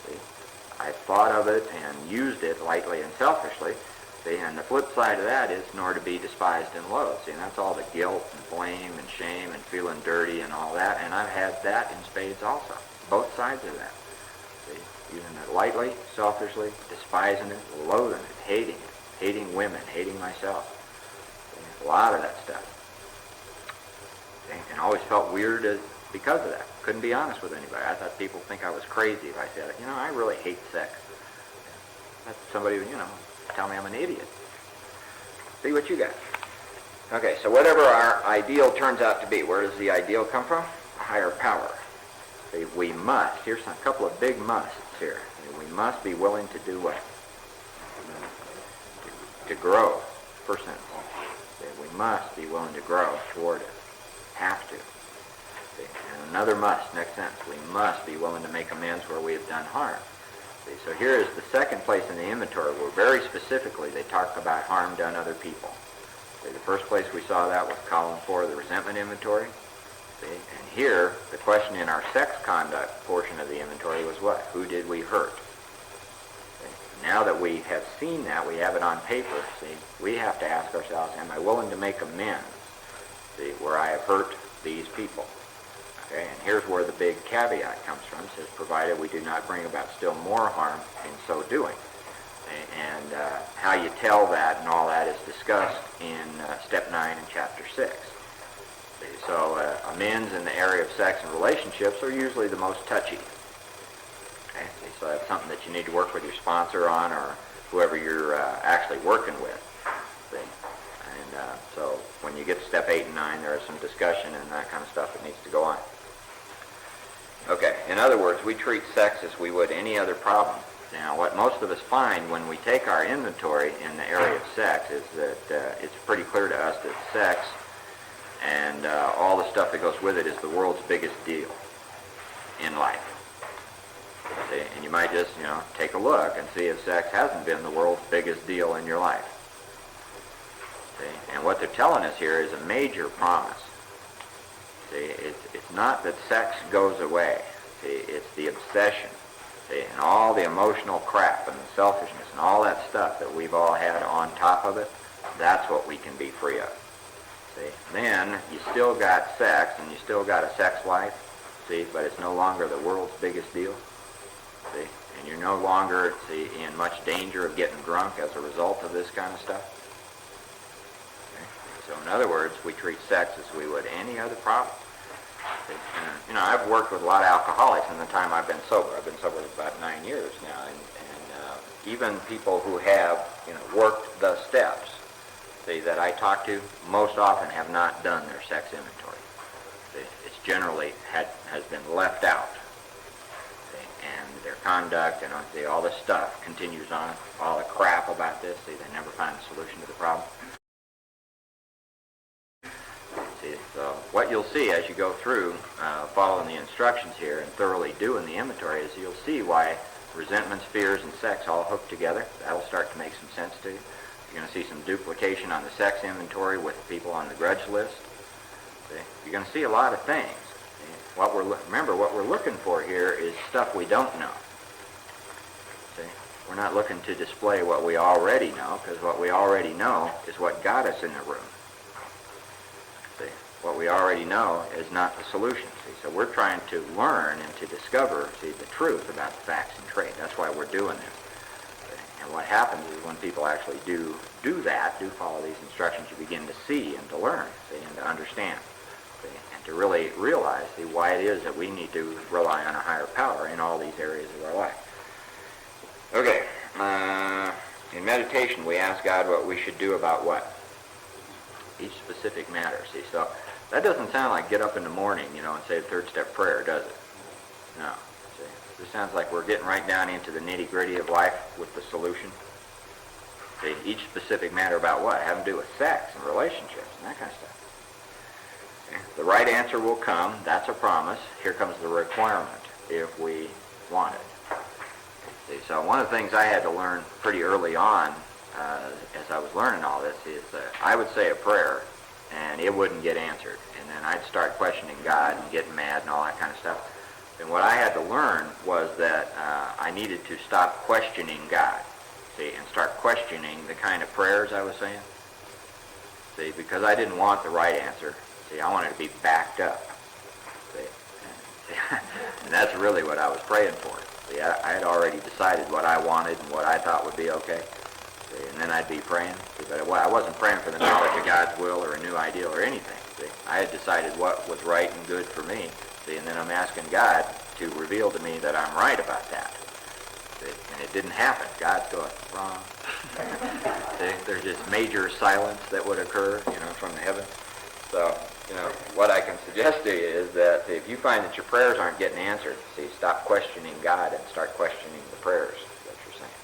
See, I thought of it and used it lightly and selfishly. See, and the flip side of that is nor to be despised and loathed. See, and that's all the guilt and blame and shame and feeling dirty and all that. And I've had that in spades also. Both sides of that. See, using it lightly, selfishly, despising it, loathing it, hating women, hating myself. See, a lot of that stuff. See, and always felt weird because of that. Couldn't be honest with anybody. I thought people think I was crazy if I said, I really hate sex. That's somebody, tell me I'm an idiot. See what you got. Okay, so whatever our ideal turns out to be, where does the ideal come from? A higher power. See, we must, here's a couple of big musts here. We must be willing to do what? To grow, first sentence. See, we must be willing to grow toward it. Have to. See, and another must, next sentence. We must be willing to make amends where we have done harm. So here is the second place in the inventory where very specifically they talk about harm done other people. See, the first place we saw that was column 4 of the resentment inventory. See, and here the question in our sex conduct portion of the inventory was what? Who did we hurt? See, now that we have seen that, we have it on paper, see, we have to ask ourselves, am I willing to make amends, see, where I have hurt these people? Okay, and here's where the big caveat comes from. It says, provided we do not bring about still more harm in so doing. And how you tell that and all that is discussed in step 9 in chapter 6. So amends in the area of sex and relationships are usually the most touchy. Okay, so that's something that you need to work with your sponsor on or whoever you're actually working with. See? And so when you get to step 8 and 9, there is some discussion and that kind of stuff that needs to go on. Okay, in other words, we treat sex as we would any other problem. Now, what most of us find when we take our inventory in the area of sex is that it's pretty clear to us that sex and all the stuff that goes with it is the world's biggest deal in life. See, and you might just, take a look and see if sex hasn't been the world's biggest deal in your life. See, and what they're telling us here is a major promise. See, it's not that sex goes away. See, it's the obsession. See, and all the emotional crap and the selfishness and all that stuff that we've all had on top of it, that's what we can be free of. See, then you still got sex and you still got a sex life, see, but it's no longer the world's biggest deal. See, and you're no longer, see, in much danger of getting drunk as a result of this kind of stuff. So in other words, we treat sex as we would any other problem. I've worked with a lot of alcoholics in the time I've been sober. I've been sober about 9 years now, and even people who have, worked the steps, see, that I talk to, most often have not done their sex inventory. See, it's generally has been left out. See, and their conduct and see, all this stuff continues on, all the crap about this, see, they never find a solution to the problem. So what you'll see as you go through following the instructions here and thoroughly doing the inventory is you'll see why resentments, fears, and sex all hook together. That'll start to make some sense to you. You're going to see some duplication on the sex inventory with the people on the grudge list. See? You're going to see a lot of things. See? Remember, what we're looking for here is stuff we don't know. See? We're not looking to display what we already know, because what we already know is what got us in the room. See, what we already know is not the solution. See, so we're trying to learn and to discover, see, the truth about the facts and trade. That's why we're doing this. what happens is when people actually do that, do follow these instructions, you begin to see and to learn, see, and to understand, see, and to really realize, see, why it is that we need to rely on a higher power in all these areas of our life. Okay, in meditation we ask God what we should do about what? Each specific matter, see, so that doesn't sound like get up in the morning, and say the third step prayer, does it? No. See, this sounds like we're getting right down into the nitty-gritty of life with the solution. See, each specific matter about what? Having to do with sex and relationships and that kind of stuff. Okay. The right answer will come. That's a promise. Here comes the requirement if we want it. See, so one of the things I had to learn pretty early on as I was learning all this is that I would say a prayer and it wouldn't get answered. And then I'd start questioning God and getting mad and all that kind of stuff. And what I had to learn was that I needed to stop questioning God, see, and start questioning the kind of prayers I was saying. See, because I didn't want the right answer. See, I wanted to be backed up. See, and that's really what I was praying for. See, I had already decided what I wanted and what I thought would be okay. See, and then I'd be praying. See, but I wasn't praying for the knowledge of God's will or a new ideal or anything. See, I had decided what was right and good for me. See, and then I'm asking God to reveal to me that I'm right about that. See, and it didn't happen. God's going, wrong. See, there's just major silence that would occur, from the heavens. So, what I can suggest to you is that if you find that your prayers aren't getting answered, see, stop questioning God and start questioning the prayers that you're saying.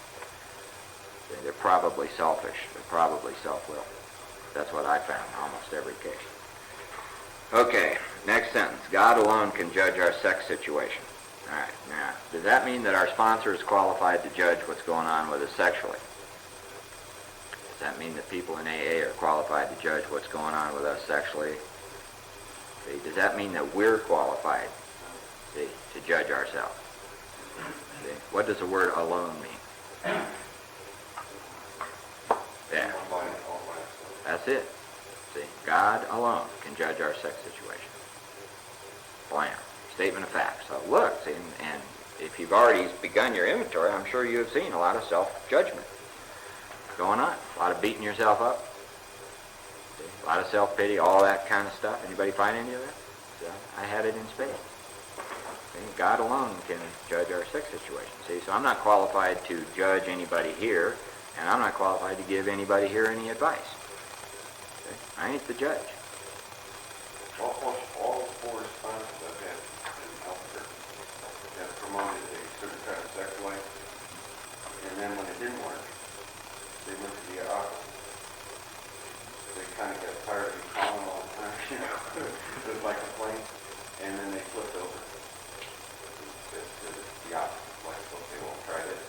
See, they're probably selfish. They're probably self-will. That's what I found in almost every case. Okay, next sentence. God alone can judge our sex situation. All right, now, does that mean that our sponsor is qualified to judge what's going on with us sexually? Does that mean that people in AA are qualified to judge what's going on with us sexually? See, does that mean that we're qualified, see, to judge ourselves? See, what does the word alone mean? Yeah, that's it. See, God alone can judge our sex situation. Blam. Statement of fact. So look, see, and if you've already begun your inventory, I'm sure you have seen a lot of self-judgment going on. A lot of beating yourself up. See, a lot of self-pity, all that kind of stuff. Anybody find any of that? So I had it in spades. See, God alone can judge our sex situation. See, so I'm not qualified to judge anybody here, and I'm not qualified to give anybody here any advice. See, I ain't the judge. Almost all the four sponsors I've had in healthcare have promoted a certain kind of sex life, and then when it didn't work, they went to the opposite. They kind of got tired of me calling all the time, with my complaints, and then they flipped over to the opposite. Like, okay, well, try this.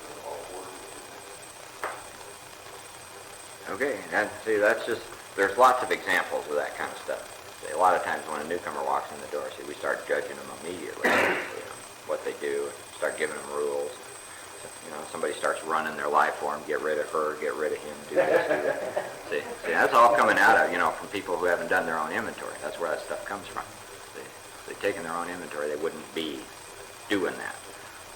So all four. Okay, and see, that's just, there's lots of examples of that kind of stuff. See, a lot of times when a newcomer walks in the door, see, we start judging them immediately, what they do, start giving them rules. Somebody starts running their life for them, get rid of her, get rid of him, do this, do that. See, that's all coming out of, from people who haven't done their own inventory. That's where that stuff comes from. See, if they'd taken their own inventory, they wouldn't be doing that.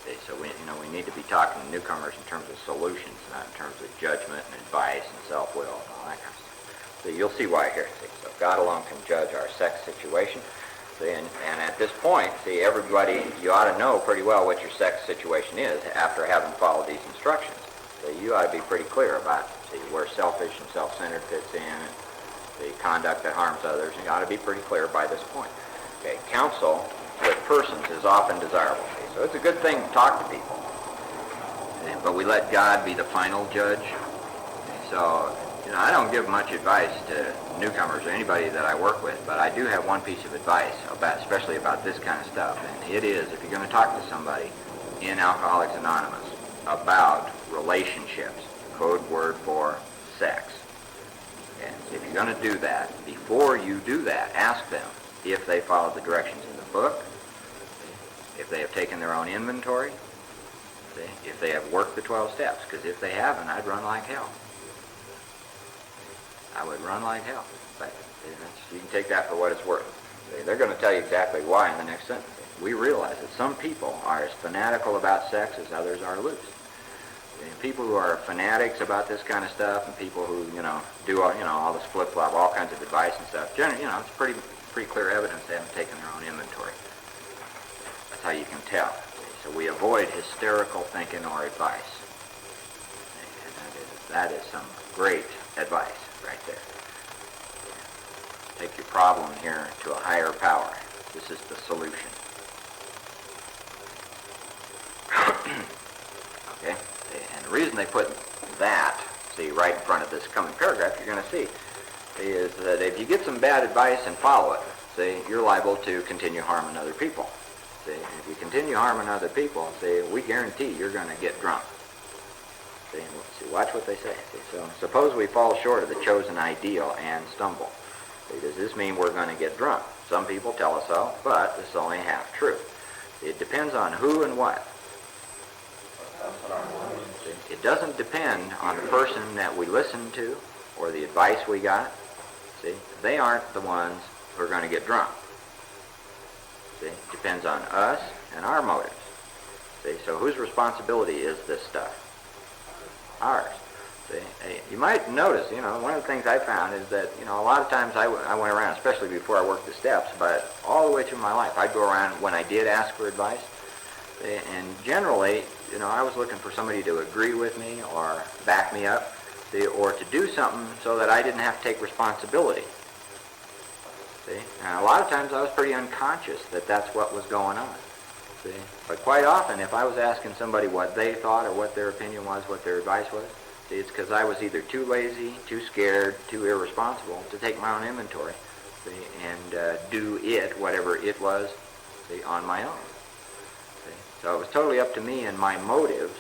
See, so we need to be talking to newcomers in terms of solutions, not in terms of judgment and advice and self-will and all that kind of stuff. So you'll see why here. See, so God alone can judge our sex situation. See, and at this point, see, everybody, you ought to know pretty well what your sex situation is after having followed these instructions. So you ought to be pretty clear about, see, where selfish and self-centered fits in, and the conduct that harms others. You ought to be pretty clear by this point. Okay, counsel with persons is often desirable. See, so it's a good thing to talk to people. But we let God be the final judge. So, I don't give much advice to newcomers or anybody that I work with, but I do have one piece of advice, especially about this kind of stuff, and it is, if you're going to talk to somebody in Alcoholics Anonymous about relationships, code word for sex, and if you're going to do that, before you do that, ask them if they followed the directions in the book, if they have taken their own inventory, if they have worked the 12 steps, because if they haven't, I'd run like hell. I would run like hell. But you can take that for what it's worth. They're going to tell you exactly why in the next sentence. We realize that some people are as fanatical about sex as others are loose. And people who are fanatics about this kind of stuff, and people who, do all, all this flip-flop, all kinds of advice and stuff, generally, it's pretty clear evidence they haven't taken their own inventory. That's how you can tell. So we avoid hysterical thinking or advice. And that is some great advice right there. Take your problem here to a higher power. This is the solution. Okay? And the reason they put that, see, right in front of this coming paragraph, you're going to see, is that if you get some bad advice and follow it, see, you're liable to continue harming other people. See, if you continue harming other people, see, we guarantee you're going to get drunk. See, watch what they say. See, so suppose we fall short of the chosen ideal and stumble. See, does this mean we're going to get drunk? Some people tell us so, but this is only half true. It depends on who and what. See, it doesn't depend on the person that we listen to or the advice we got. See, they aren't the ones who are going to get drunk. See, it depends on us and our motives. See, so whose responsibility is this stuff? Ours. See, you might notice, one of the things I found is that, a lot of times I went around, especially before I worked the steps, but all the way through my life, I'd go around when I did ask for advice, and generally, I was looking for somebody to agree with me or back me up, see, or to do something so that I didn't have to take responsibility. See, and a lot of times I was pretty unconscious that that's what was going on. See, but quite often, if I was asking somebody what they thought or what their opinion was, what their advice was, see, it's because I was either too lazy, too scared, too irresponsible to take my own inventory, see, and do it, whatever it was, see, on my own. See, so it was totally up to me and my motives,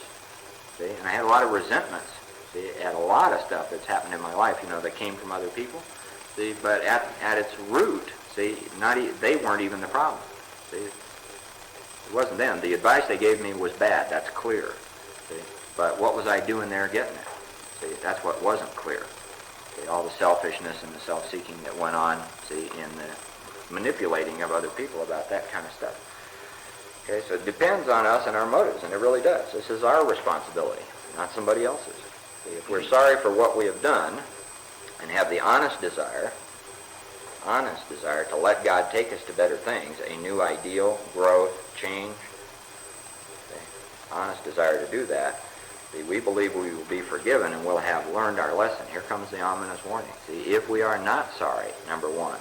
see, and I had a lot of resentments, see, at a lot of stuff that's happened in my life, that came from other people, see, but at its root, see, they weren't even the problem, see. It wasn't them. The advice they gave me was bad, that's clear, see. But what was I doing there getting it? See, that's what wasn't clear. See, all the selfishness and the self-seeking that went on, see, in the manipulating of other people about that kind of stuff. Okay, so it depends on us and our motives, and it really does. This is our responsibility, not somebody else's. See, if we're sorry for what we have done and have the honest desire to let God take us to better things, a new ideal, growth, change, okay, honest desire to do that, see, we believe we will be forgiven and we'll have learned our lesson. Here comes the ominous warning. See, if we are not sorry, number one,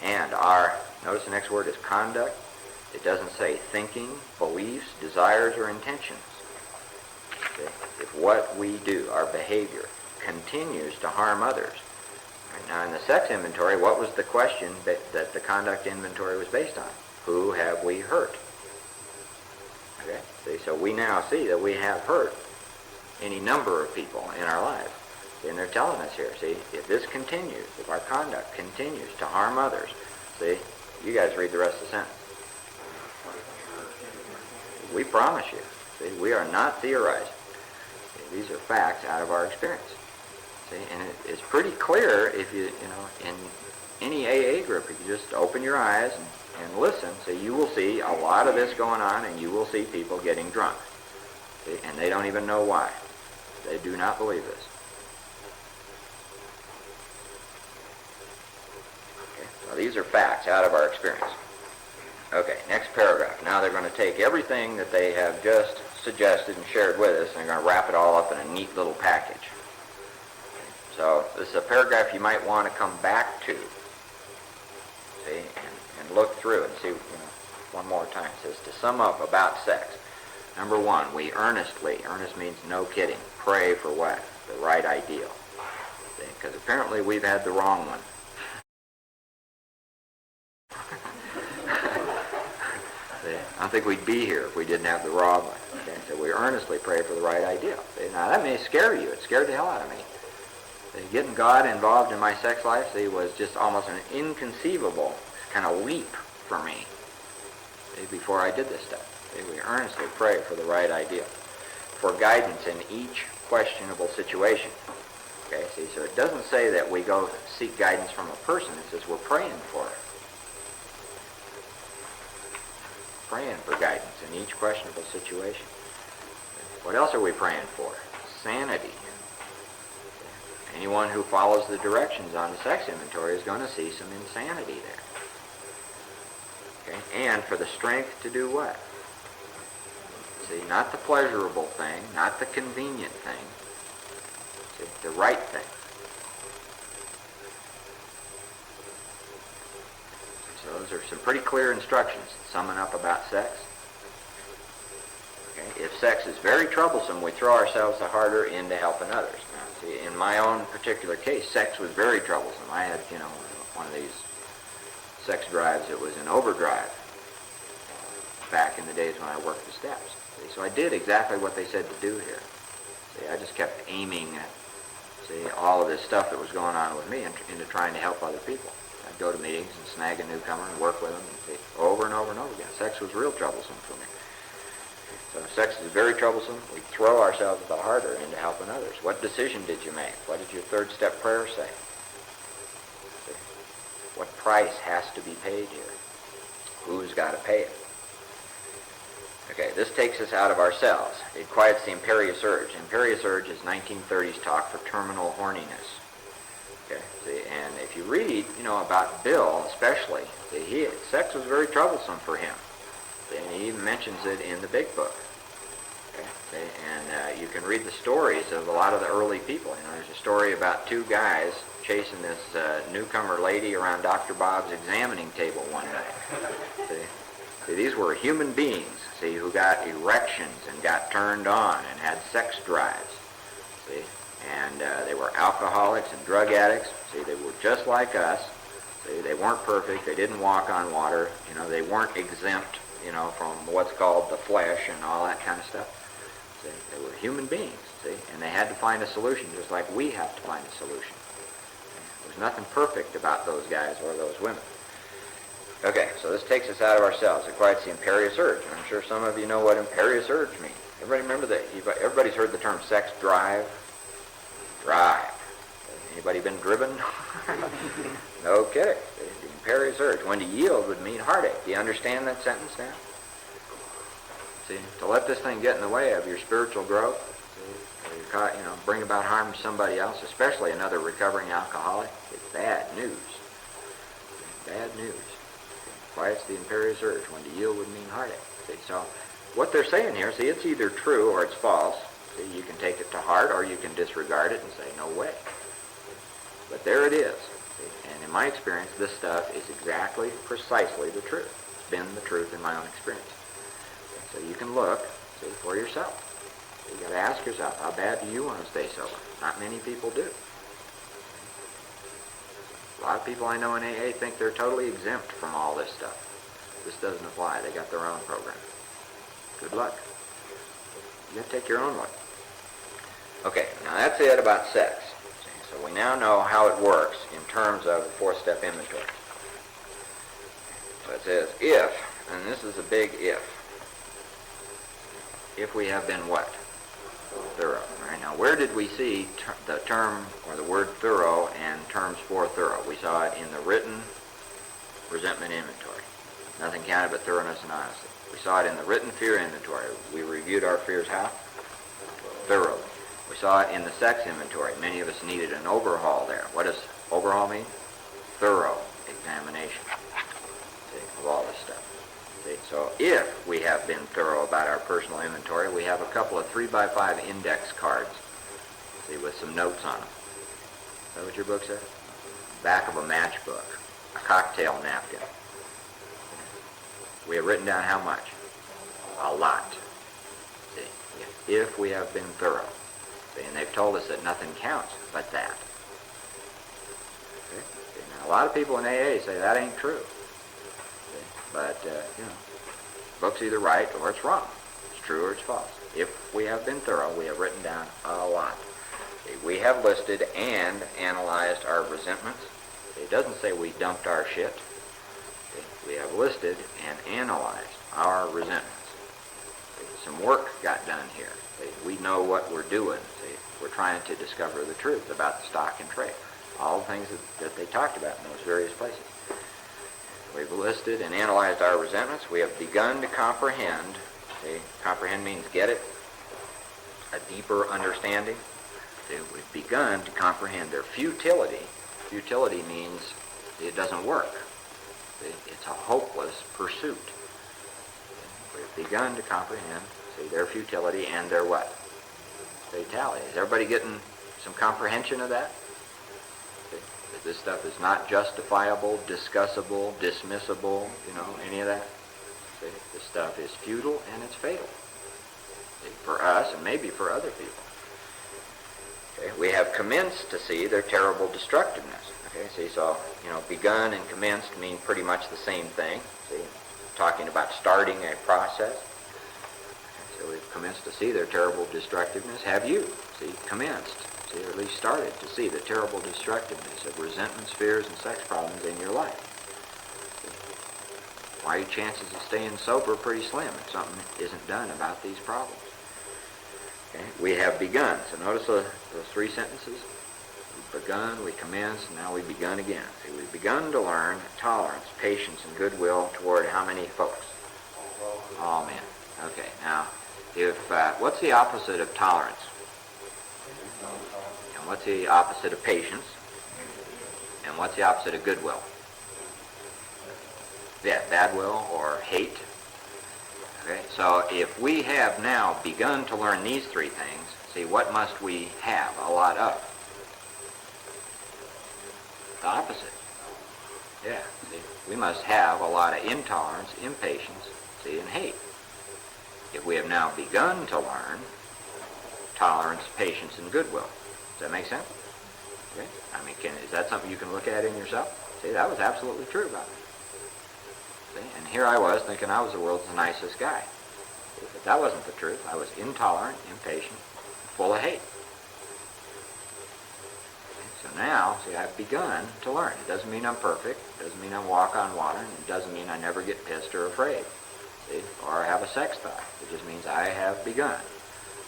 and notice the next word is conduct. It doesn't say thinking, beliefs, desires, or intentions. See, if what we do, our behavior, continues to harm others. Right, now in the sex inventory, what was the question that the conduct inventory was based on? Who have we hurt? Okay, see, so we now see that we have hurt any number of people in our lives. And they're telling us here, see, if this continues, if our conduct continues to harm others, see, you guys read the rest of the sentence. We promise you, see, we are not theorizing. See, these are facts out of our experience. See, and it's pretty clear if in any AA group, if you just open your eyes and listen, so you will see a lot of this going on, and you will see people getting drunk. See, and they don't even know why. They do not believe this. Okay, so these are facts out of our experience. Okay, next paragraph. Now they're going to take everything that they have just suggested and shared with us, and they're going to wrap it all up in a neat little package. So this is a paragraph you might want to come back to, see, and look through and see, one more time. It says, to sum up about sex. Number one, we earnest means no kidding, pray for what? The right ideal. Because apparently we've had the wrong one. I don't think we'd be here if we didn't have the wrong one. Okay? So we earnestly pray for the right ideal. Now that may scare you. It scared the hell out of me. Getting God involved in my sex life, was just almost an inconceivable kind of leap for me before I did this stuff. We earnestly pray for the right ideal, for guidance in each questionable situation. Okay, see, so it doesn't say that we go seek guidance from a person. It says we're praying for it. Praying for guidance in each questionable situation. What else are we praying for? insanity. Anyone who follows the directions on the sex inventory is going to see some insanity there. Okay? And for the strength to do what? See, not the pleasurable thing, not the convenient thing. See, the right thing. So those are some pretty clear instructions summing up about sex. Okay? If sex is very troublesome, we throw ourselves the harder into helping others. Now, see, in my own particular case, sex was very troublesome. I had, one of these sex drives that was in overdrive back in the days when I worked the steps. See, so I did exactly what they said to do here. See, I just kept aiming at, all of this stuff that was going on with me into trying to help other people. I'd go to meetings and snag a newcomer and work with them and see, over and over and over again. Sex was real troublesome for me. So sex is very troublesome. We throw ourselves the harder into helping others. What decision did you make? What did your third step prayer say? See? What price has to be paid here? Who's got to pay it? Okay, this takes us out of ourselves. It quiets the imperious urge. Imperious urge is 1930s talk for terminal horniness. Okay, see, and if you read, about Bill especially, see, sex was very troublesome for him. See, and he even mentions it in the big book. Okay, see, and you can read the stories of a lot of the early people. There's a story about two guys chasing this newcomer lady around Dr. Bob's examining table one night. See, these were human beings, who got erections and got turned on and had sex drives. See, and they were alcoholics and drug addicts. See, they were just like us. See, they weren't perfect. They didn't walk on water. They weren't exempt, from what's called the flesh and all that kind of stuff. See, they were human beings. See, and they had to find a solution, just like we have to find a solution. There's nothing perfect about those guys or those women. Okay, so this takes us out of ourselves. It quiets the imperious urge. I'm sure some of you know what imperious urge means. Everybody remember that? Everybody's heard the term sex drive? Drive. Anybody been driven? No kidding. The imperious urge. When to yield would mean heartache. Do you understand that sentence now? See, to let this thing get in the way of your spiritual growth, bring about harm to somebody else, especially another recovering alcoholic, it's bad news. Bad news. Quiets the imperious urge. When to yield would mean heartache. See, so what they're saying here, it's either true or it's false. See, you can take it to heart or you can disregard it and say, no way. But there it is. See, and in my experience, this stuff is exactly, precisely the truth. It's been the truth in my own experience. So you can look, for yourself. So you got to ask yourself, how bad do you want to stay sober? Not many people do. A lot of people I know in AA think they're totally exempt from all this stuff. This doesn't apply. They got their own program. Good luck. You got to take your own luck. Okay, now that's it about sex. So we now know how it works in terms of the fourth-step inventory. So it says, if, and this is a big if we have been what? Thorough. All right, now where did we see the term or the word thorough and terms for thorough? We saw it in the written resentment inventory. Nothing counted but thoroughness and honesty. We saw it in the written fear inventory. We reviewed our fears how? Thoroughly. We saw it in the sex inventory. Many of us needed an overhaul there. What does overhaul mean? Thorough examination of all this stuff. So if we have been thorough about our personal inventory, we have a couple of 3x5 index cards, with some notes on them. Is that what your book said? Back of a matchbook, a cocktail napkin. We have written down how much? A lot. See, if we have been thorough. See, and they've told us that nothing counts but that. See, now a lot of people in AA say that ain't true. But, book's either right or it's wrong. It's true or it's false. If we have been thorough, we have written down a lot. See, we have listed and analyzed our resentments. See, it doesn't say we dumped our shit. See, we have listed and analyzed our resentments. See, some work got done here. See, we know what we're doing. See, we're trying to discover the truth about the stock and trade. All the things that they talked about in those various places. We've listed and analyzed our resentments. We have begun to comprehend. See, comprehend means get it. A deeper understanding. See, we've begun to comprehend their futility. Futility means it doesn't work. See, it's a hopeless pursuit. We've begun to comprehend, see, their futility and their what? Fatality. Is everybody getting some comprehension of that? See, that this stuff is not justifiable, discussable, dismissible, any of that? See, this stuff is futile and it's fatal. See, for us and maybe for other people. Okay, we have commenced to see their terrible destructiveness. Okay, see, so, begun and commenced mean pretty much the same thing. See, talking about starting a process. Okay, so we've commenced to see their terrible destructiveness. Have you, see, commenced, see, or at least started to see the terrible destructiveness of resentments, fears, and sex problems in your life? See, why are your chances of staying sober pretty slim if something isn't done about these problems? Okay, we have begun. So notice those three sentences. We've begun, we commenced, and now we've begun again. See, we've begun to learn tolerance, patience, and goodwill toward how many folks? All men. Okay, now, what's the opposite of tolerance? And what's the opposite of patience? And what's the opposite of goodwill? Yeah, bad will or hate. Okay, so if we have now begun to learn these three things, see, what must we have a lot of? The opposite. Yeah, see, we must have a lot of intolerance, impatience, see, and hate. If we have now begun to learn tolerance, patience, and goodwill. Does that make sense? Okay. I mean, is that something you can look at in yourself? See, that was absolutely true about me. See, and here I was thinking I was the world's nicest guy. See, but that wasn't the truth. I was intolerant, impatient, full of hate. So now, see, I've begun to learn. It doesn't mean I'm perfect. It doesn't mean I walk on water. And it doesn't mean I never get pissed or afraid. See, or have a sex thought. It just means I have begun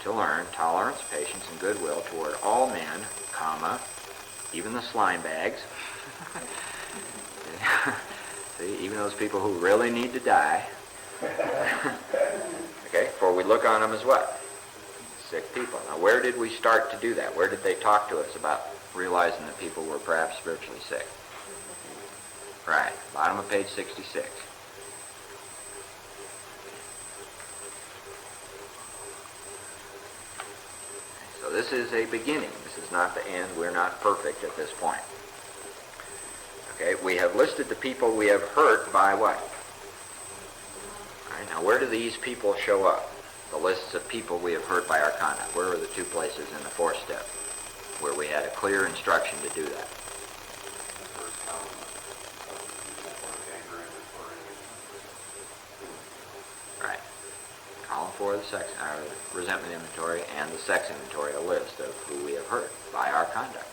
to learn tolerance, patience, and goodwill toward all men, comma, even the slime bags. See, even those people who really need to die. Okay, for we look on them as what? Sick people. Now, where did we start to do that? Where did they talk to us about realizing that people were perhaps spiritually sick? Right, bottom of page 66. So this is a beginning. This is not the end. We're not perfect at this point. Okay, we have listed the people we have hurt by what? All right, now where do these people show up? The lists of people we have hurt by our conduct. Where are the two places in the fourth step where we had a clear instruction to do that? Right. Column 4 of the resentment inventory and the sex inventory, a list of who we have hurt by our conduct.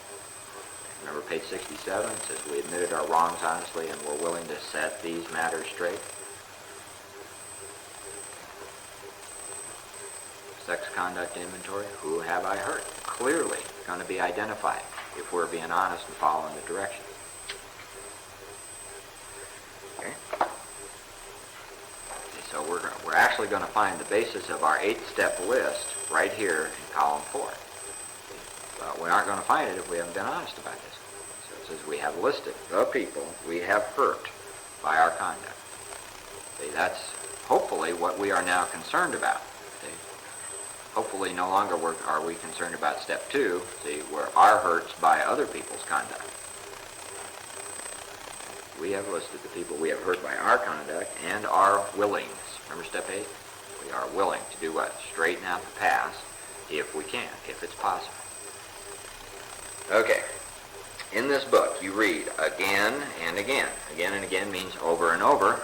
Remember page 67, it says we admitted our wrongs honestly and were willing to set these matters straight. Sex conduct inventory, who have I hurt? Clearly going to be identified if we're being honest and following the directions. Okay? So we're actually going to find the basis of our 8-step list right here in column 4. But we aren't going to find it if we haven't been honest about this. So it says we have listed the people we have hurt by our conduct. See, that's hopefully what we are now concerned about. See? Hopefully no longer are we concerned about step 2, see, where our hurts by other people's conduct. We have listed the people we have hurt by our conduct and our willingness. Remember step 8? We are willing to do what? Straighten out the past if we can, if it's possible. Okay. In this book, you read again and again. Again and again means over and over.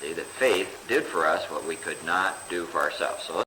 See, that faith did for us what we could not do for ourselves. So